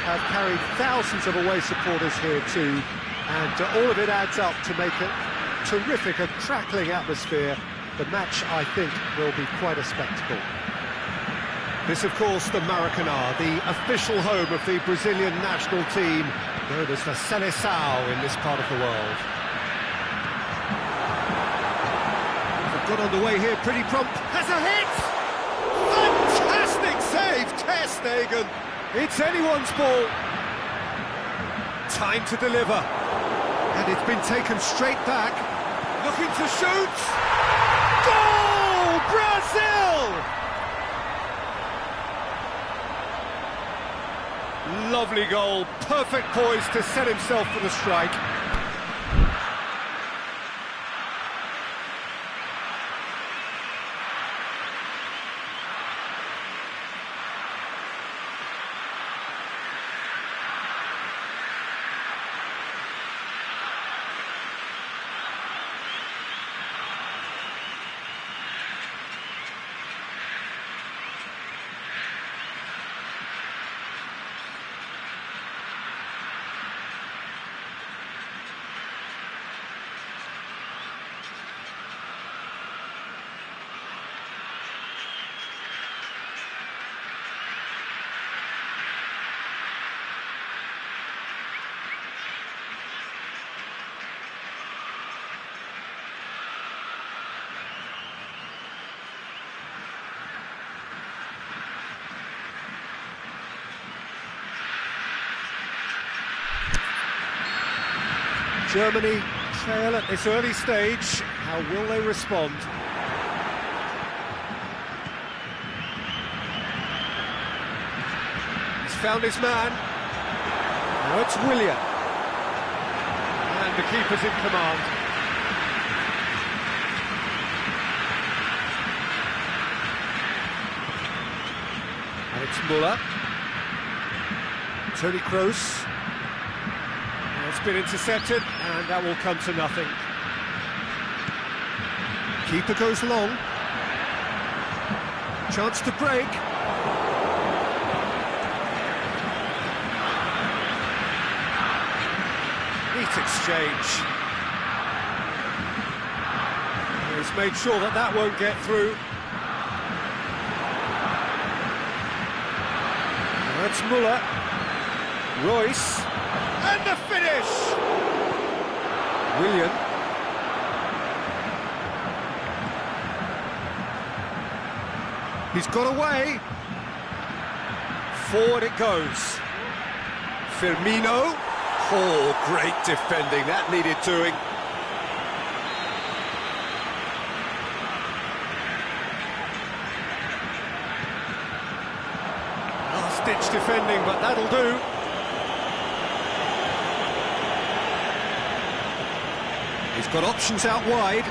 have carried thousands of away supporters here too. And all of it adds up to make a terrific, a crackling atmosphere. The match, I think, will be quite a spectacle. This, of course, the Maracanã, the official home of the Brazilian national team, known as the Seleção in this part of the world. Got underway here pretty prompt. Has a hit! Fantastic save, Ter Stegen. It's anyone's ball. Time to deliver. And it's been taken straight back. Looking to shoot. Goal! Brazil! Lovely goal. Perfect poise to set himself for the strike. Germany trail at this early stage. How will they respond? He's found his man. Now it's Willian. And the keeper's in command. And it's Müller. Toni Kroos. It's been intercepted, and that will come to nothing. Keeper goes long. Chance to break. Neat exchange. He's made sure that that won't get through. That's Müller. Royce. And the finish! Willian. He's got away. Forward it goes. Firmino. Oh, great defending. That needed doing. Last-ditch defending, but that'll do. He's got options out wide.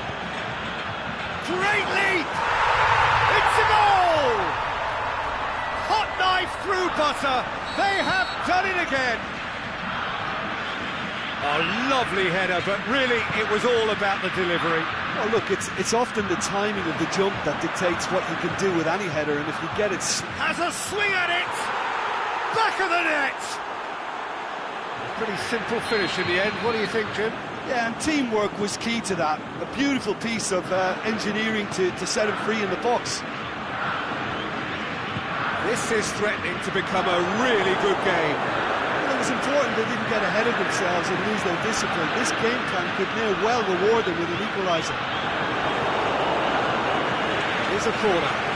Great leap! It's a goal! Hot knife through butter. They have done it again. A lovely header, but really it was all about the delivery. Well, look, it's often the timing of the jump that dictates what you can do with any header, and if you get it... Has a swing at it! Back of the net! Pretty simple finish in the end. What do you think, Jim? Yeah, and teamwork was key to that. A beautiful piece of engineering to set him free in the box. This is threatening to become a really good game. Well, it was important they didn't get ahead of themselves and lose their discipline. This game plan could now well reward them with an equaliser. Here's a corner.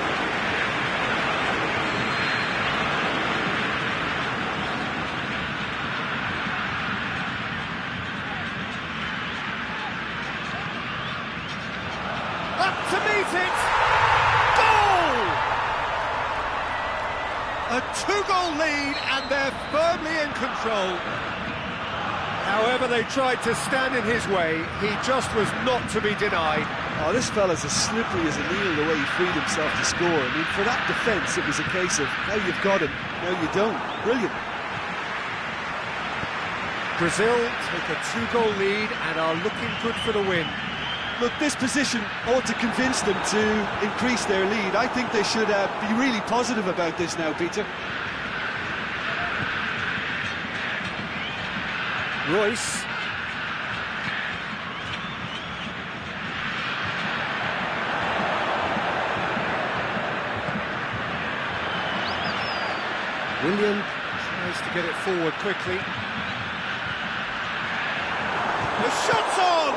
To meet it! Goal! A two-goal lead and they're firmly in control. However they tried to stand in his way, he just was not to be denied. Oh, this fella's as slippery as a needle the way he freed himself to score. I mean, for that defence, it was a case of, now you've got him, now you don't. Brilliant. Brazil take a 2-goal lead and are looking good for the win. Look, this position ought to convince them to increase their lead. I think they should be really positive about this now, Peter. Royce. William tries to get it forward quickly. The shot's on!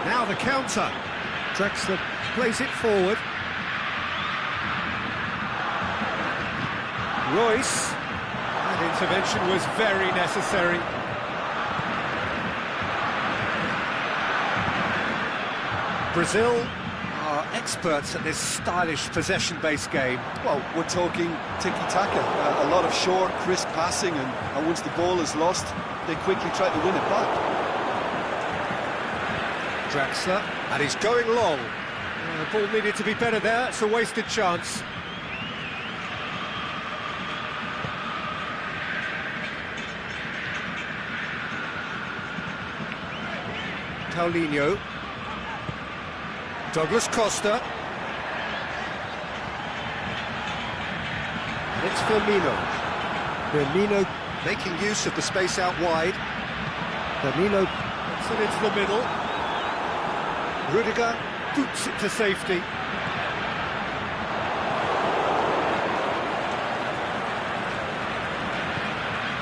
Now the counter. Drexler plays it forward. Royce. That intervention was very necessary. Brazil are experts at this stylish possession-based game. Well, we're talking tiki-taka, a lot of short, crisp passing, and once the ball is lost, they quickly try to win it back. Draxler, and he's going long. The ball needed to be better there, it's a wasted chance. Paulinho. Douglas Costa. And it's Firmino. Firmino making use of the space out wide. Firmino puts it into the middle. Rudiger boots it to safety.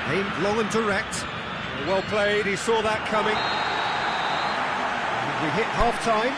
Aimed long and direct. Well played, he saw that coming. And we hit half-time.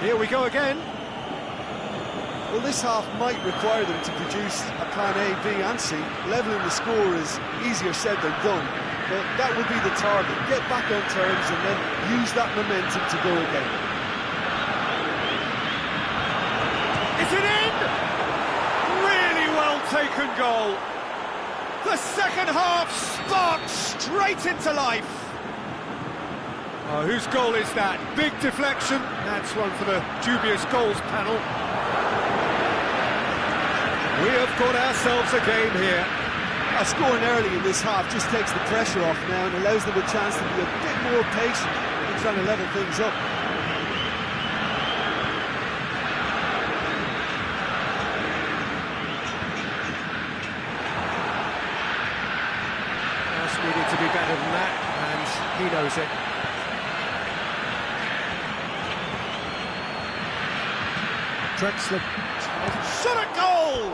Here we go again. Well, this half might require them to produce a plan A, B and C. Levelling the score is easier said than done, but that would be the target. Get back on terms and then use that momentum to go again. Is it in? Really well taken goal. The second half sparked straight into life. Oh, whose goal is that? Big deflection. That's one for the dubious goals panel. We have got ourselves a game here. Scoring early in this half just takes the pressure off now and allows them a chance to be a bit more patient in trying to level things up. Us needed to be better than that, and he knows it. Drexler. Shot at goal!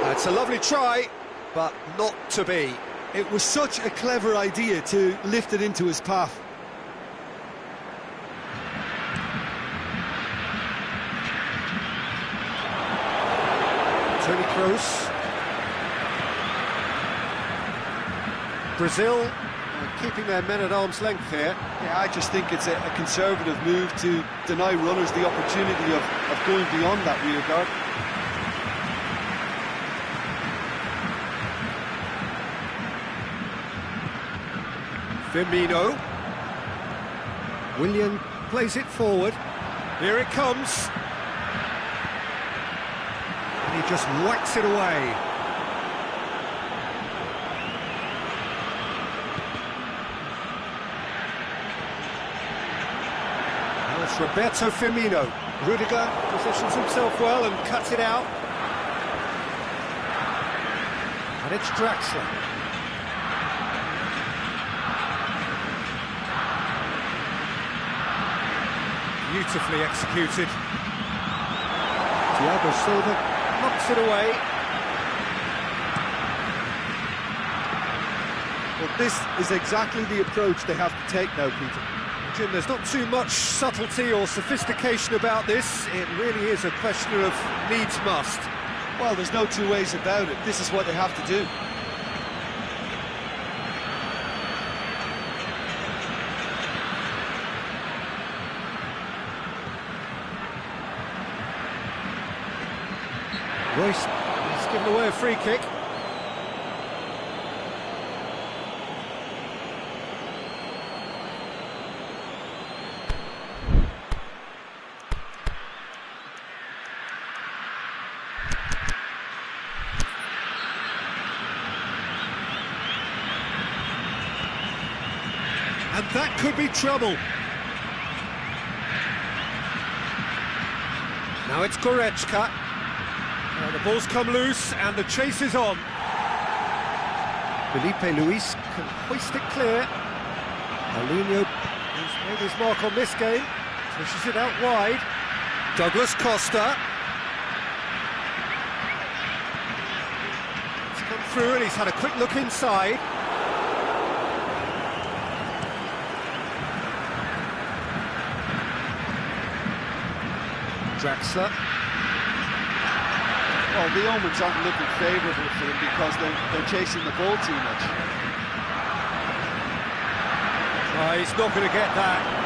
That's a lovely try, but not to be. It was such a clever idea to lift it into his path. Toni Kroos. Brazil Keeping their men at arm's length here. Yeah, I just think it's a conservative move to deny runners the opportunity of going beyond that rear guard. Firmino. Willian plays it forward. Here it comes. And he just whacks it away. Now it's Roberto Firmino. Rudiger positions himself well and cuts it out. And it's Draxler. Beautifully executed. Thiago Silva knocks it away. Well, this is exactly the approach they have to take now, Peter. Jim, there's not too much subtlety or sophistication about this. It really is a question of needs must. Well, there's no two ways about it. This is what they have to do. Royce has given away a free kick. And that could be trouble. Now it's Goretzka. The ball's come loose and the chase is on. Felipe Luis can hoist it clear. Paulinho has made his mark on this game. Pushes it out wide. Douglas Costa. He's come through and he's had a quick look inside. Draxler. Well, the omens aren't looking favourable for them because they're chasing the ball too much. Oh, he's not going to get that.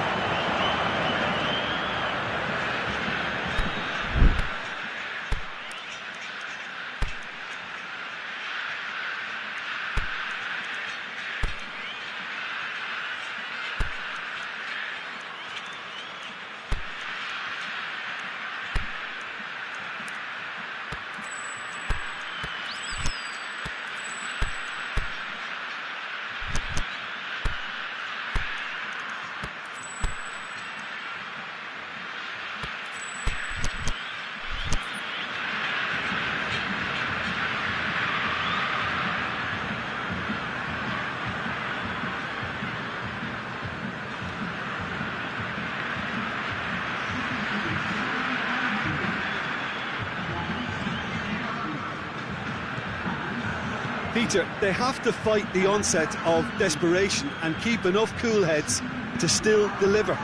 Peter, they have to fight the onset of desperation and keep enough cool heads to still deliver.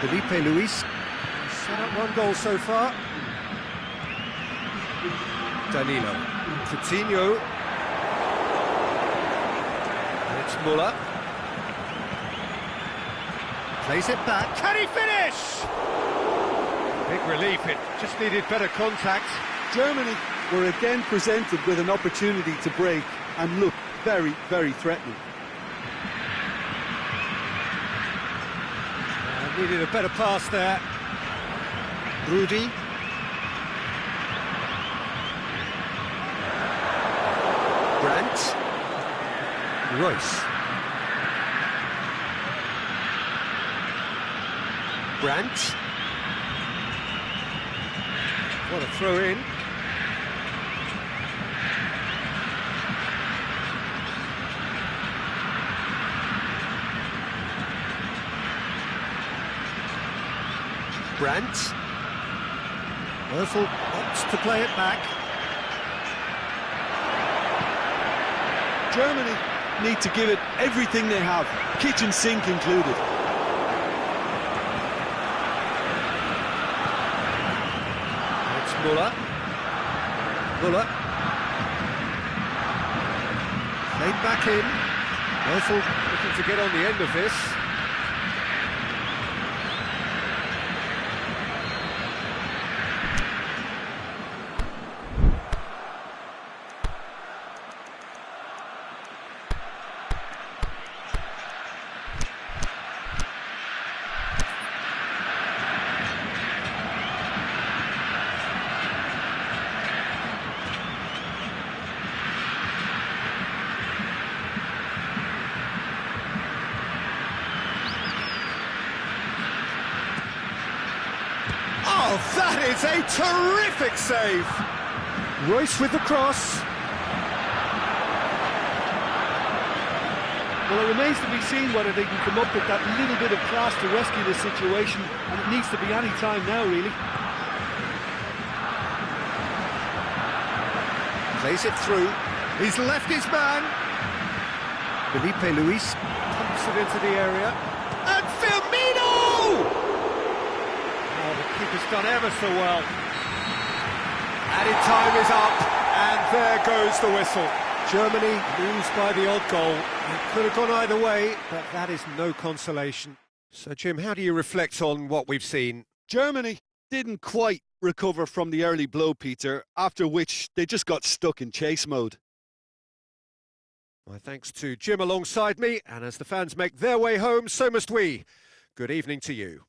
Felipe Luis set up one goal so far. Danilo. Coutinho. And it's Muller. Plays it back. Can he finish? Big relief, it just needed better contact. Germany were again presented with an opportunity to break and look very, very threatening. Needed a better pass there. Rudy. Brandt. Royce. Brandt. What a throw in. Brandt. Werfel opts to play it back. Germany need to give it everything they have, kitchen sink included. It's Muller. Muller. Played back in. Ozil looking to get on the end of this. Oh, that is a terrific save! Royce with the cross. Well, it remains to be seen whether they can come up with that little bit of class to rescue the situation, and it needs to be any time now, really. Plays it through. He's left his man. Felipe Luis pumps it into the area. And Firmino! Oh, the keeper's done ever so well. Added time is up, and there goes the whistle. Germany lose by the odd goal. It could have gone either way, but that is no consolation. So, Jim, how do you reflect on what we've seen? Germany didn't quite recover from the early blow, Peter, after which they just got stuck in chase mode. My thanks to Jim alongside me, and as the fans make their way home, so must we. Good evening to you.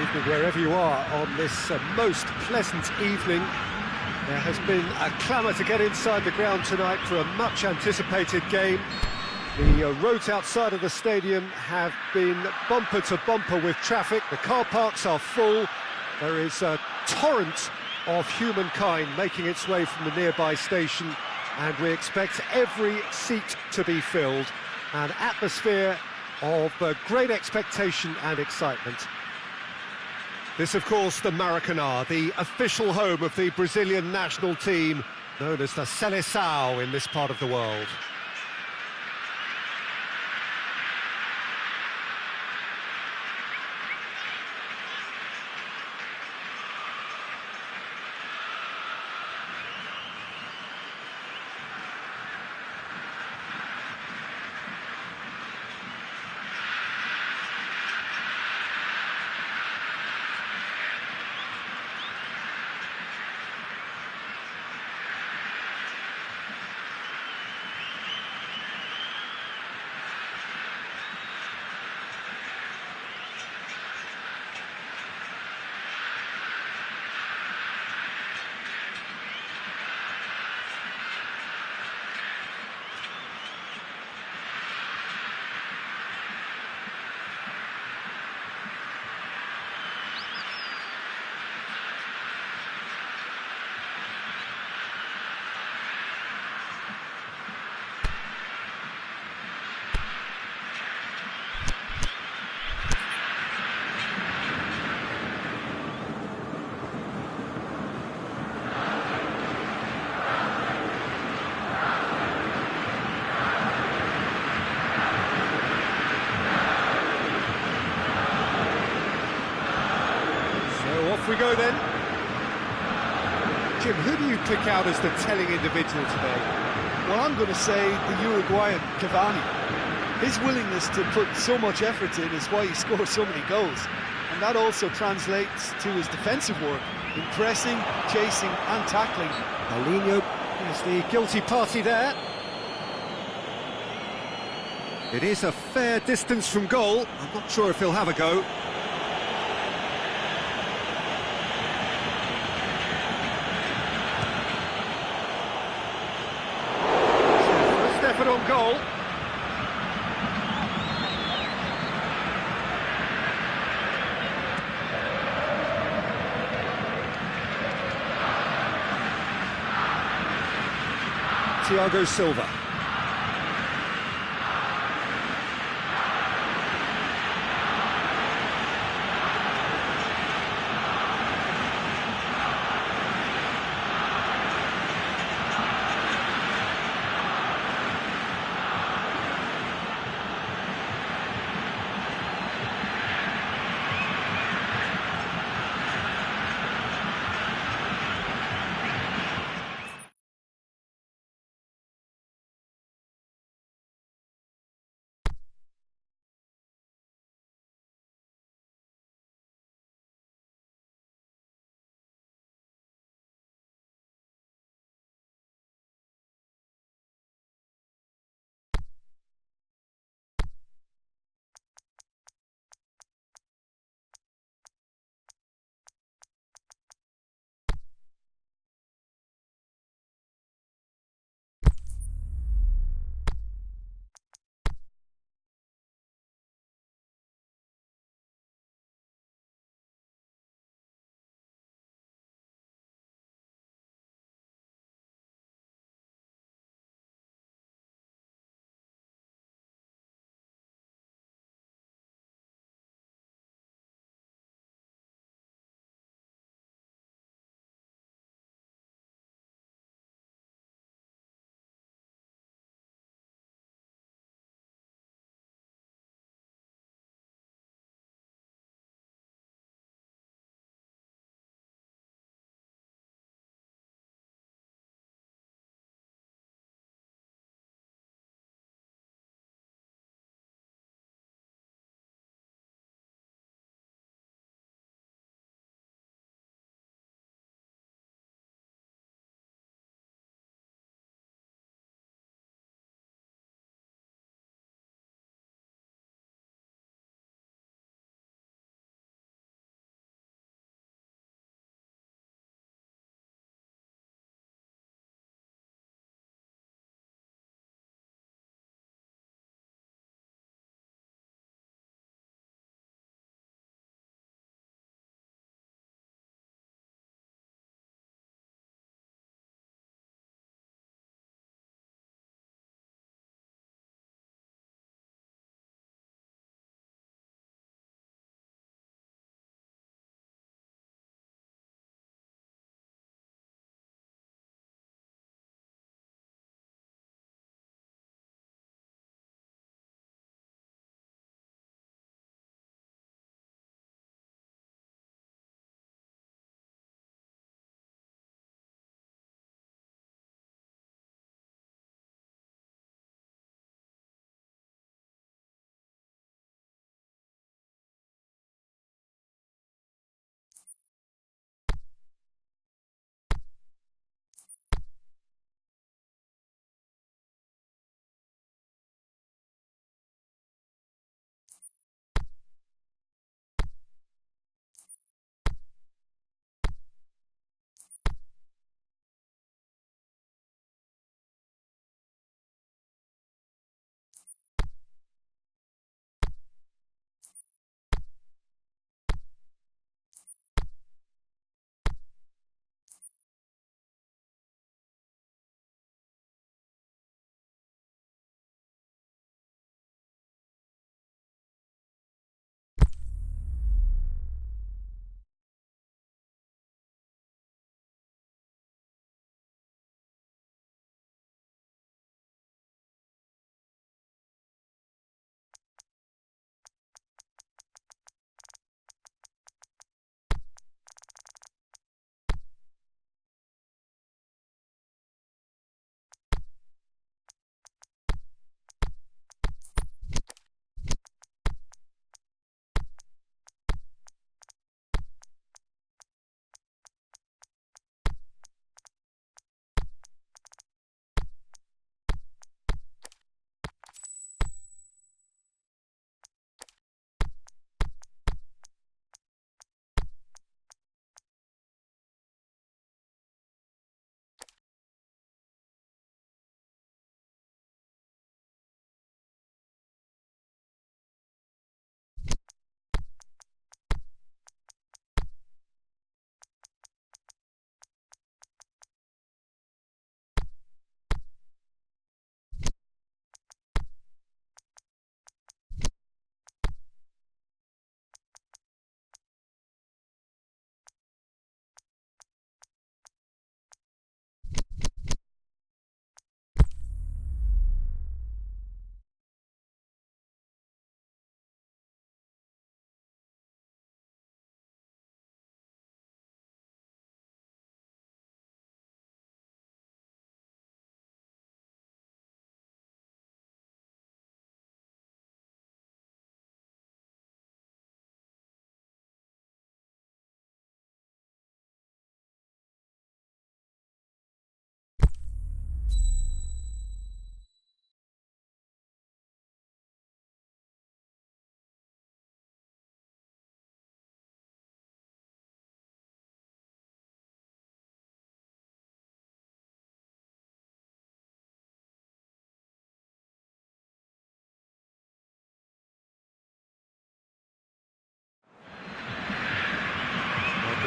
Evening wherever you are on this most pleasant evening. There has been a clamour to get inside the ground tonight for a much anticipated game. The roads outside of the stadium have been bumper to bumper with traffic. The car parks are full. There is a torrent of humankind making its way from the nearby station, and we expect every seat to be filled. An atmosphere of great expectation and excitement. This, of course, the Maracanã, the official home of the Brazilian national team, known as the Seleção in this part of the world. We go then. Jim, who do you pick out as the telling individual today? Well, I'm going to say the Uruguayan Cavani. His willingness to put so much effort in is why he scores so many goals. And that also translates to his defensive work in pressing, chasing and tackling. Paulinho is the guilty party there. It is a fair distance from goal. I'm not sure if he'll have a go. On goal. Thiago Silva.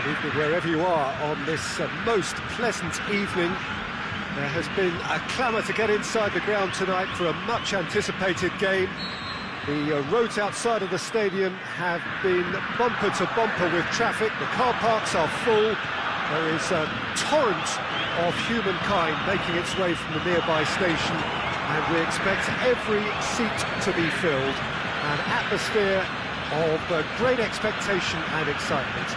Good evening wherever you are on this most pleasant evening. There has been a clamour to get inside the ground tonight for a much-anticipated game. The roads outside of the stadium have been bumper to bumper with traffic. The car parks are full. There is a torrent of humankind making its way from the nearby station, and we expect every seat to be filled. An atmosphere of great expectation and excitement.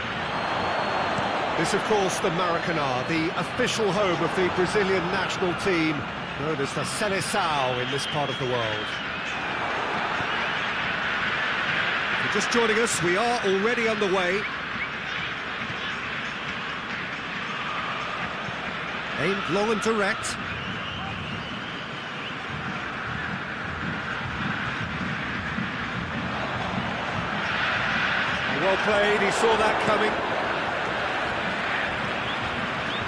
This, of course, the Maracanã, the official home of the Brazilian national team, known as the Seleção in this part of the world. If you're just joining us, we are already underway. Aimed long and direct. Well played, he saw that coming.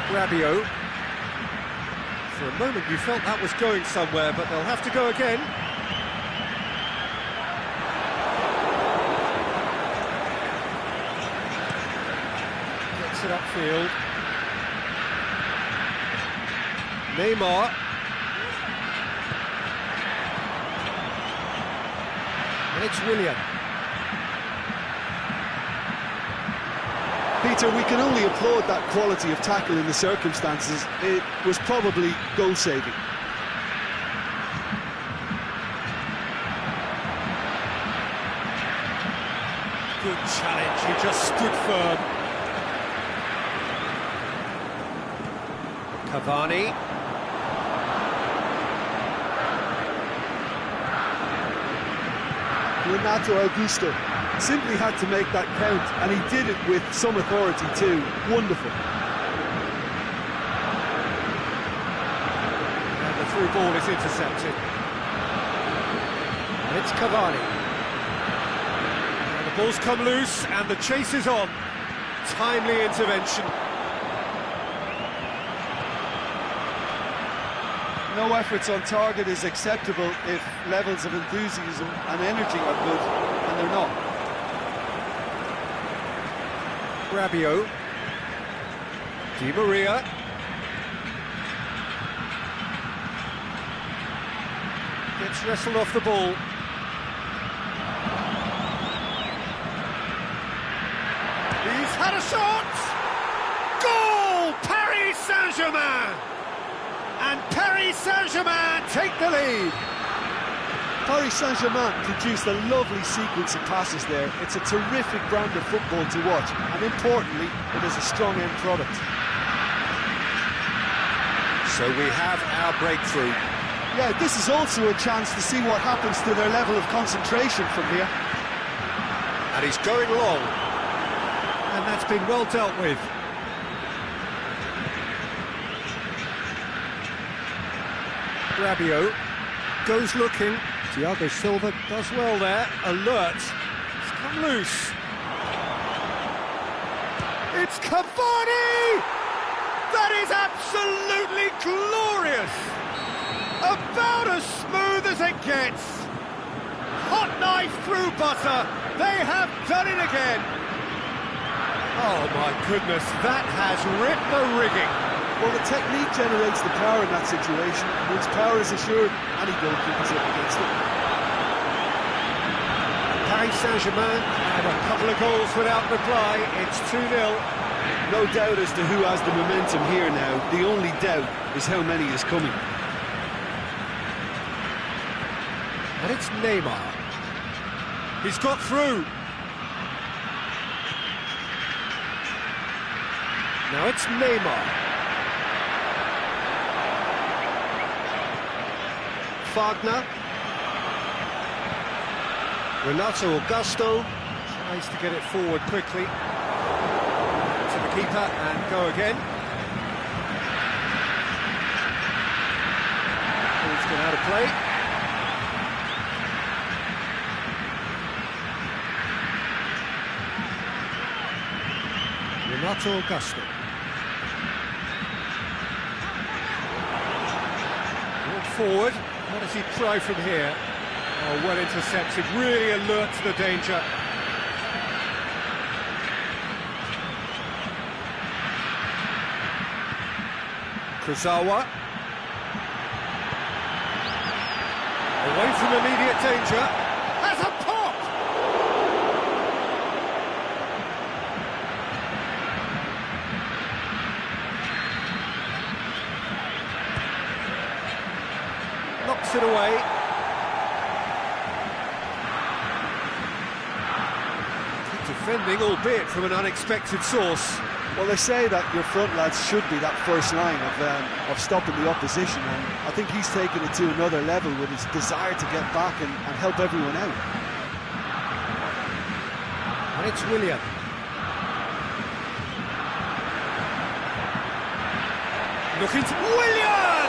Rabiot. For a moment you felt that was going somewhere, but they'll have to go again. Gets it upfield. Neymar. And it's Willian. Peter, we can only applaud that quality of tackle in the circumstances. It was probably goal-saving. Good challenge, he just stood firm. Cavani. Renato Augusto simply had to make that count, and he did it with some authority too. Wonderful. And the through ball is intercepted. And it's Cavani. And the ball's come loose, and the chase is on. Timely intervention. No efforts on target is acceptable if levels of enthusiasm and energy are good, and they're not. Rabiot. Di Maria. Gets wrestled off the ball. He's had a shot! Goal! Paris Saint-Germain! And Paris Saint-Germain take the lead. Paris Saint-Germain produced a lovely sequence of passes there. It's a terrific brand of football to watch, and importantly, it is a strong end product. So we have our breakthrough. Yeah, this is also a chance to see what happens to their level of concentration from here. And he's going long. And that's been well dealt with. Rabiot goes looking. Thiago Silva does well there. Alert. It's come loose. It's Cavani! That is absolutely glorious! About as smooth as it gets. Hot knife through butter. They have done it again. Oh my goodness, that has ripped the rigging. Well, the technique generates the power in that situation. Once power is assured, any goalkeeper's up against it. Paris Saint-Germain have a couple of goals without reply. It's 2-0. No doubt as to who has the momentum here now. The only doubt is how many is coming. And it's Neymar. He's got through. Now it's Neymar. Wagner. Renato Augusto tries to get it forward quickly to the keeper and go again. Ball's gone out of play. Renato Augusto. Brought forward. What does he try from here? Oh, well intercepted, really alert to the danger. Kurzawa. Away from immediate danger. Has a pop! Knocks it away. Good defending, albeit from an unexpected source. Well, they say that your front lads should be that first line of stopping the opposition, and I think he's taken it to another level with his desire to get back and help everyone out. And it's Willian. Looking to Willian!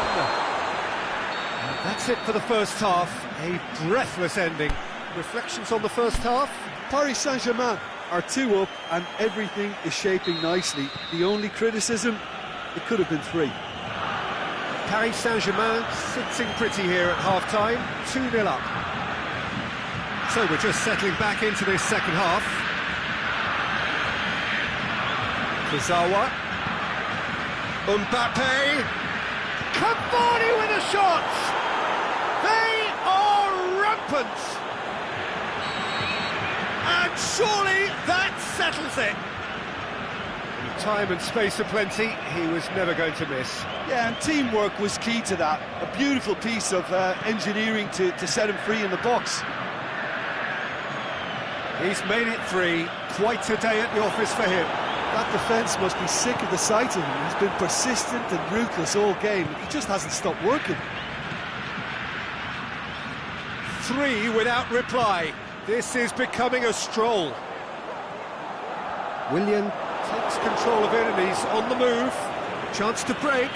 And that's it for the first half. A breathless ending. Reflections on the first half? Paris Saint-Germain are 2 up and everything is shaping nicely. The only criticism, it could have been 3. Paris Saint-Germain sitting pretty here at half-time, 2-0 up. So we're just settling back into this second half. Kurzawa. Mbappe. Cavani with a shot! They are rampant! And surely that settles it. With time and space aplenty, he was never going to miss. Yeah, and teamwork was key to that. A beautiful piece of engineering to set him free in the box. He's made it 3. Quite a day at the office for him. That defence must be sick of the sight of him. He's been persistent and ruthless all game. He just hasn't stopped working. 3 without reply. This is becoming a stroll. Willian takes control of it and he's on the move. Chance to break.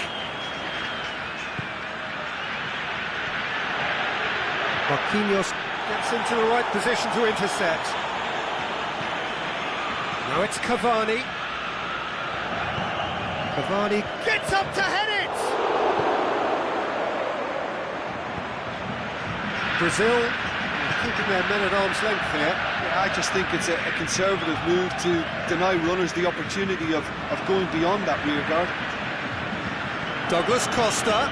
Marquinhos gets into the right position to intercept. Now it's Cavani. Cavani gets up to head it! Brazil keeping their men at arm's length here. Yeah, I just think it's a conservative move to deny runners the opportunity of going beyond that rear guard. Douglas Costa.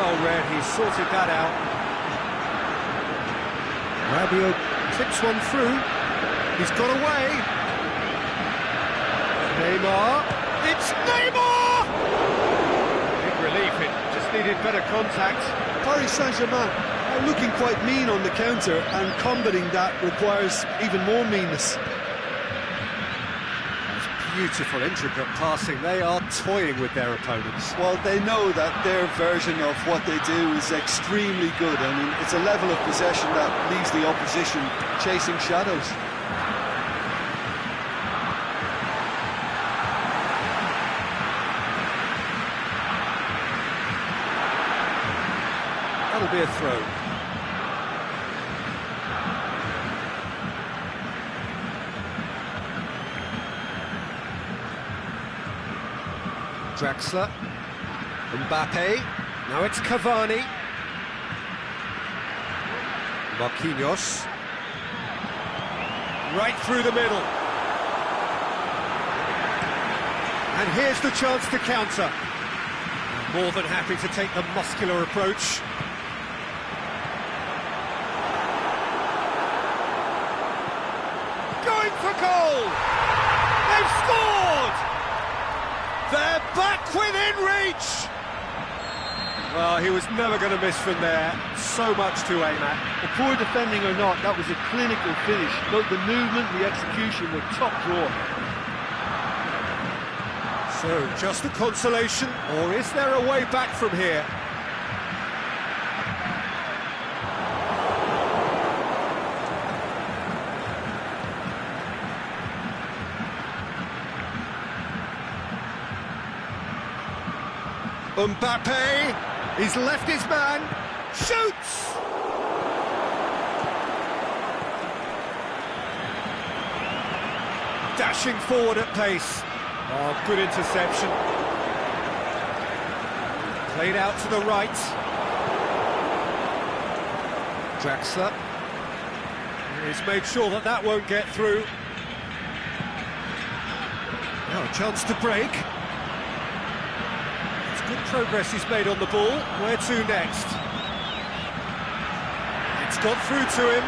Well read, he's sorted that out. Rabiot tips one through. He's got away. Neymar. It's Neymar! Big relief, it just needed better contact. Paris Saint-Germain are looking quite mean on the counter, and combating that requires even more meanness. That's beautiful, intricate passing. They are toying with their opponents. Well, they know that their version of what they do is extremely good. I mean, it's a level of possession that leaves the opposition chasing shadows. That'll be a throw. Draxler. Mbappe. Now it's Cavani. Marquinhos. Right through the middle. And here's the chance to counter. More than happy to take the muscular approach. For goal! They've scored! They're back within reach! Well, he was never going to miss from there. So much to aim at. Well, poor defending or not, that was a clinical finish. Both the movement and the execution were top drawer. So, just a consolation, or is there a way back from here? Mbappe, he's left his man, shoots! Dashing forward at pace. Oh, good interception. Played out to the right. Draxler. He's made sure that that won't get through. Now a chance to break. Good progress he's made on the ball. Where to next? It's got through to him.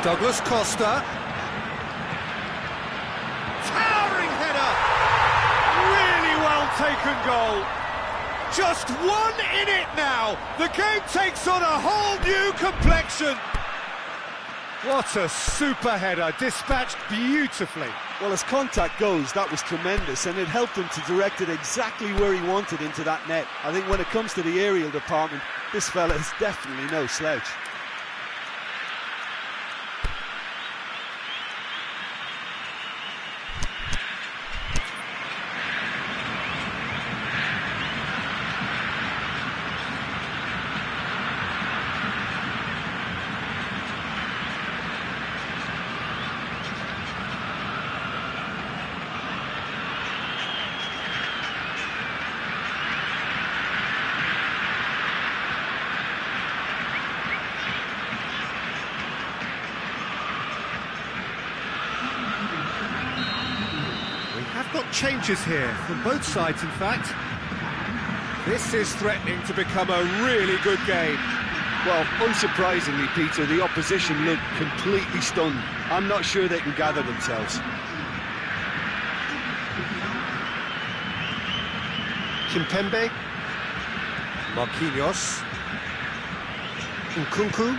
Douglas Costa. Towering header! Really well taken goal. Just one in it now. The game takes on a whole new complexion. What a super header, dispatched beautifully. Well, as contact goes, that was tremendous, and it helped him to direct it exactly where he wanted into that net. I think when it comes to the aerial department, this fella is definitely no slouch. Got changes here from both sides, in fact. This is threatening to become a really good game. Well, unsurprisingly, Peter, the opposition look completely stunned. I'm not sure they can gather themselves. Kimpembe. Marquinhos. Nkunku.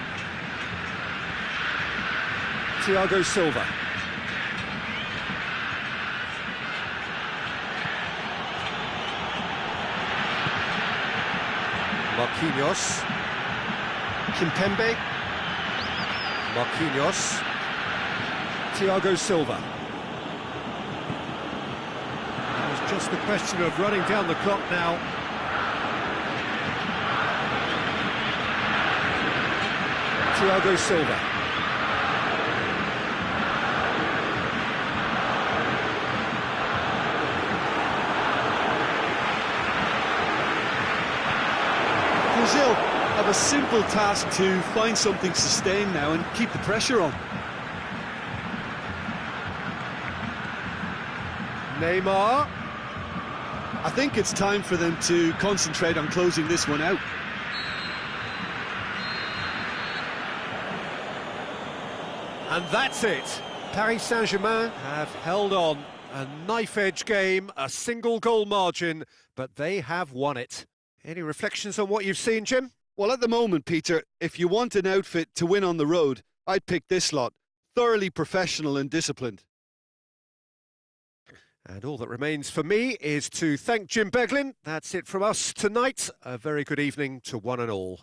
Thiago Silva. Marquinhos. Kimpembe. Marquinhos. Thiago Silva. It's just a question of running down the clock now. Thiago Silva. Brazil have a simple task to find something sustained now and keep the pressure on. Neymar. I think it's time for them to concentrate on closing this one out. And that's it. Paris Saint-Germain have held on. A knife-edge game, a single goal margin, but they have won it. Any reflections on what you've seen, Jim? Well, at the moment, Peter, if you want an outfit to win on the road, I'd pick this lot. Thoroughly professional and disciplined. And all that remains for me is to thank Jim Beglin. That's it from us tonight. A very good evening to one and all.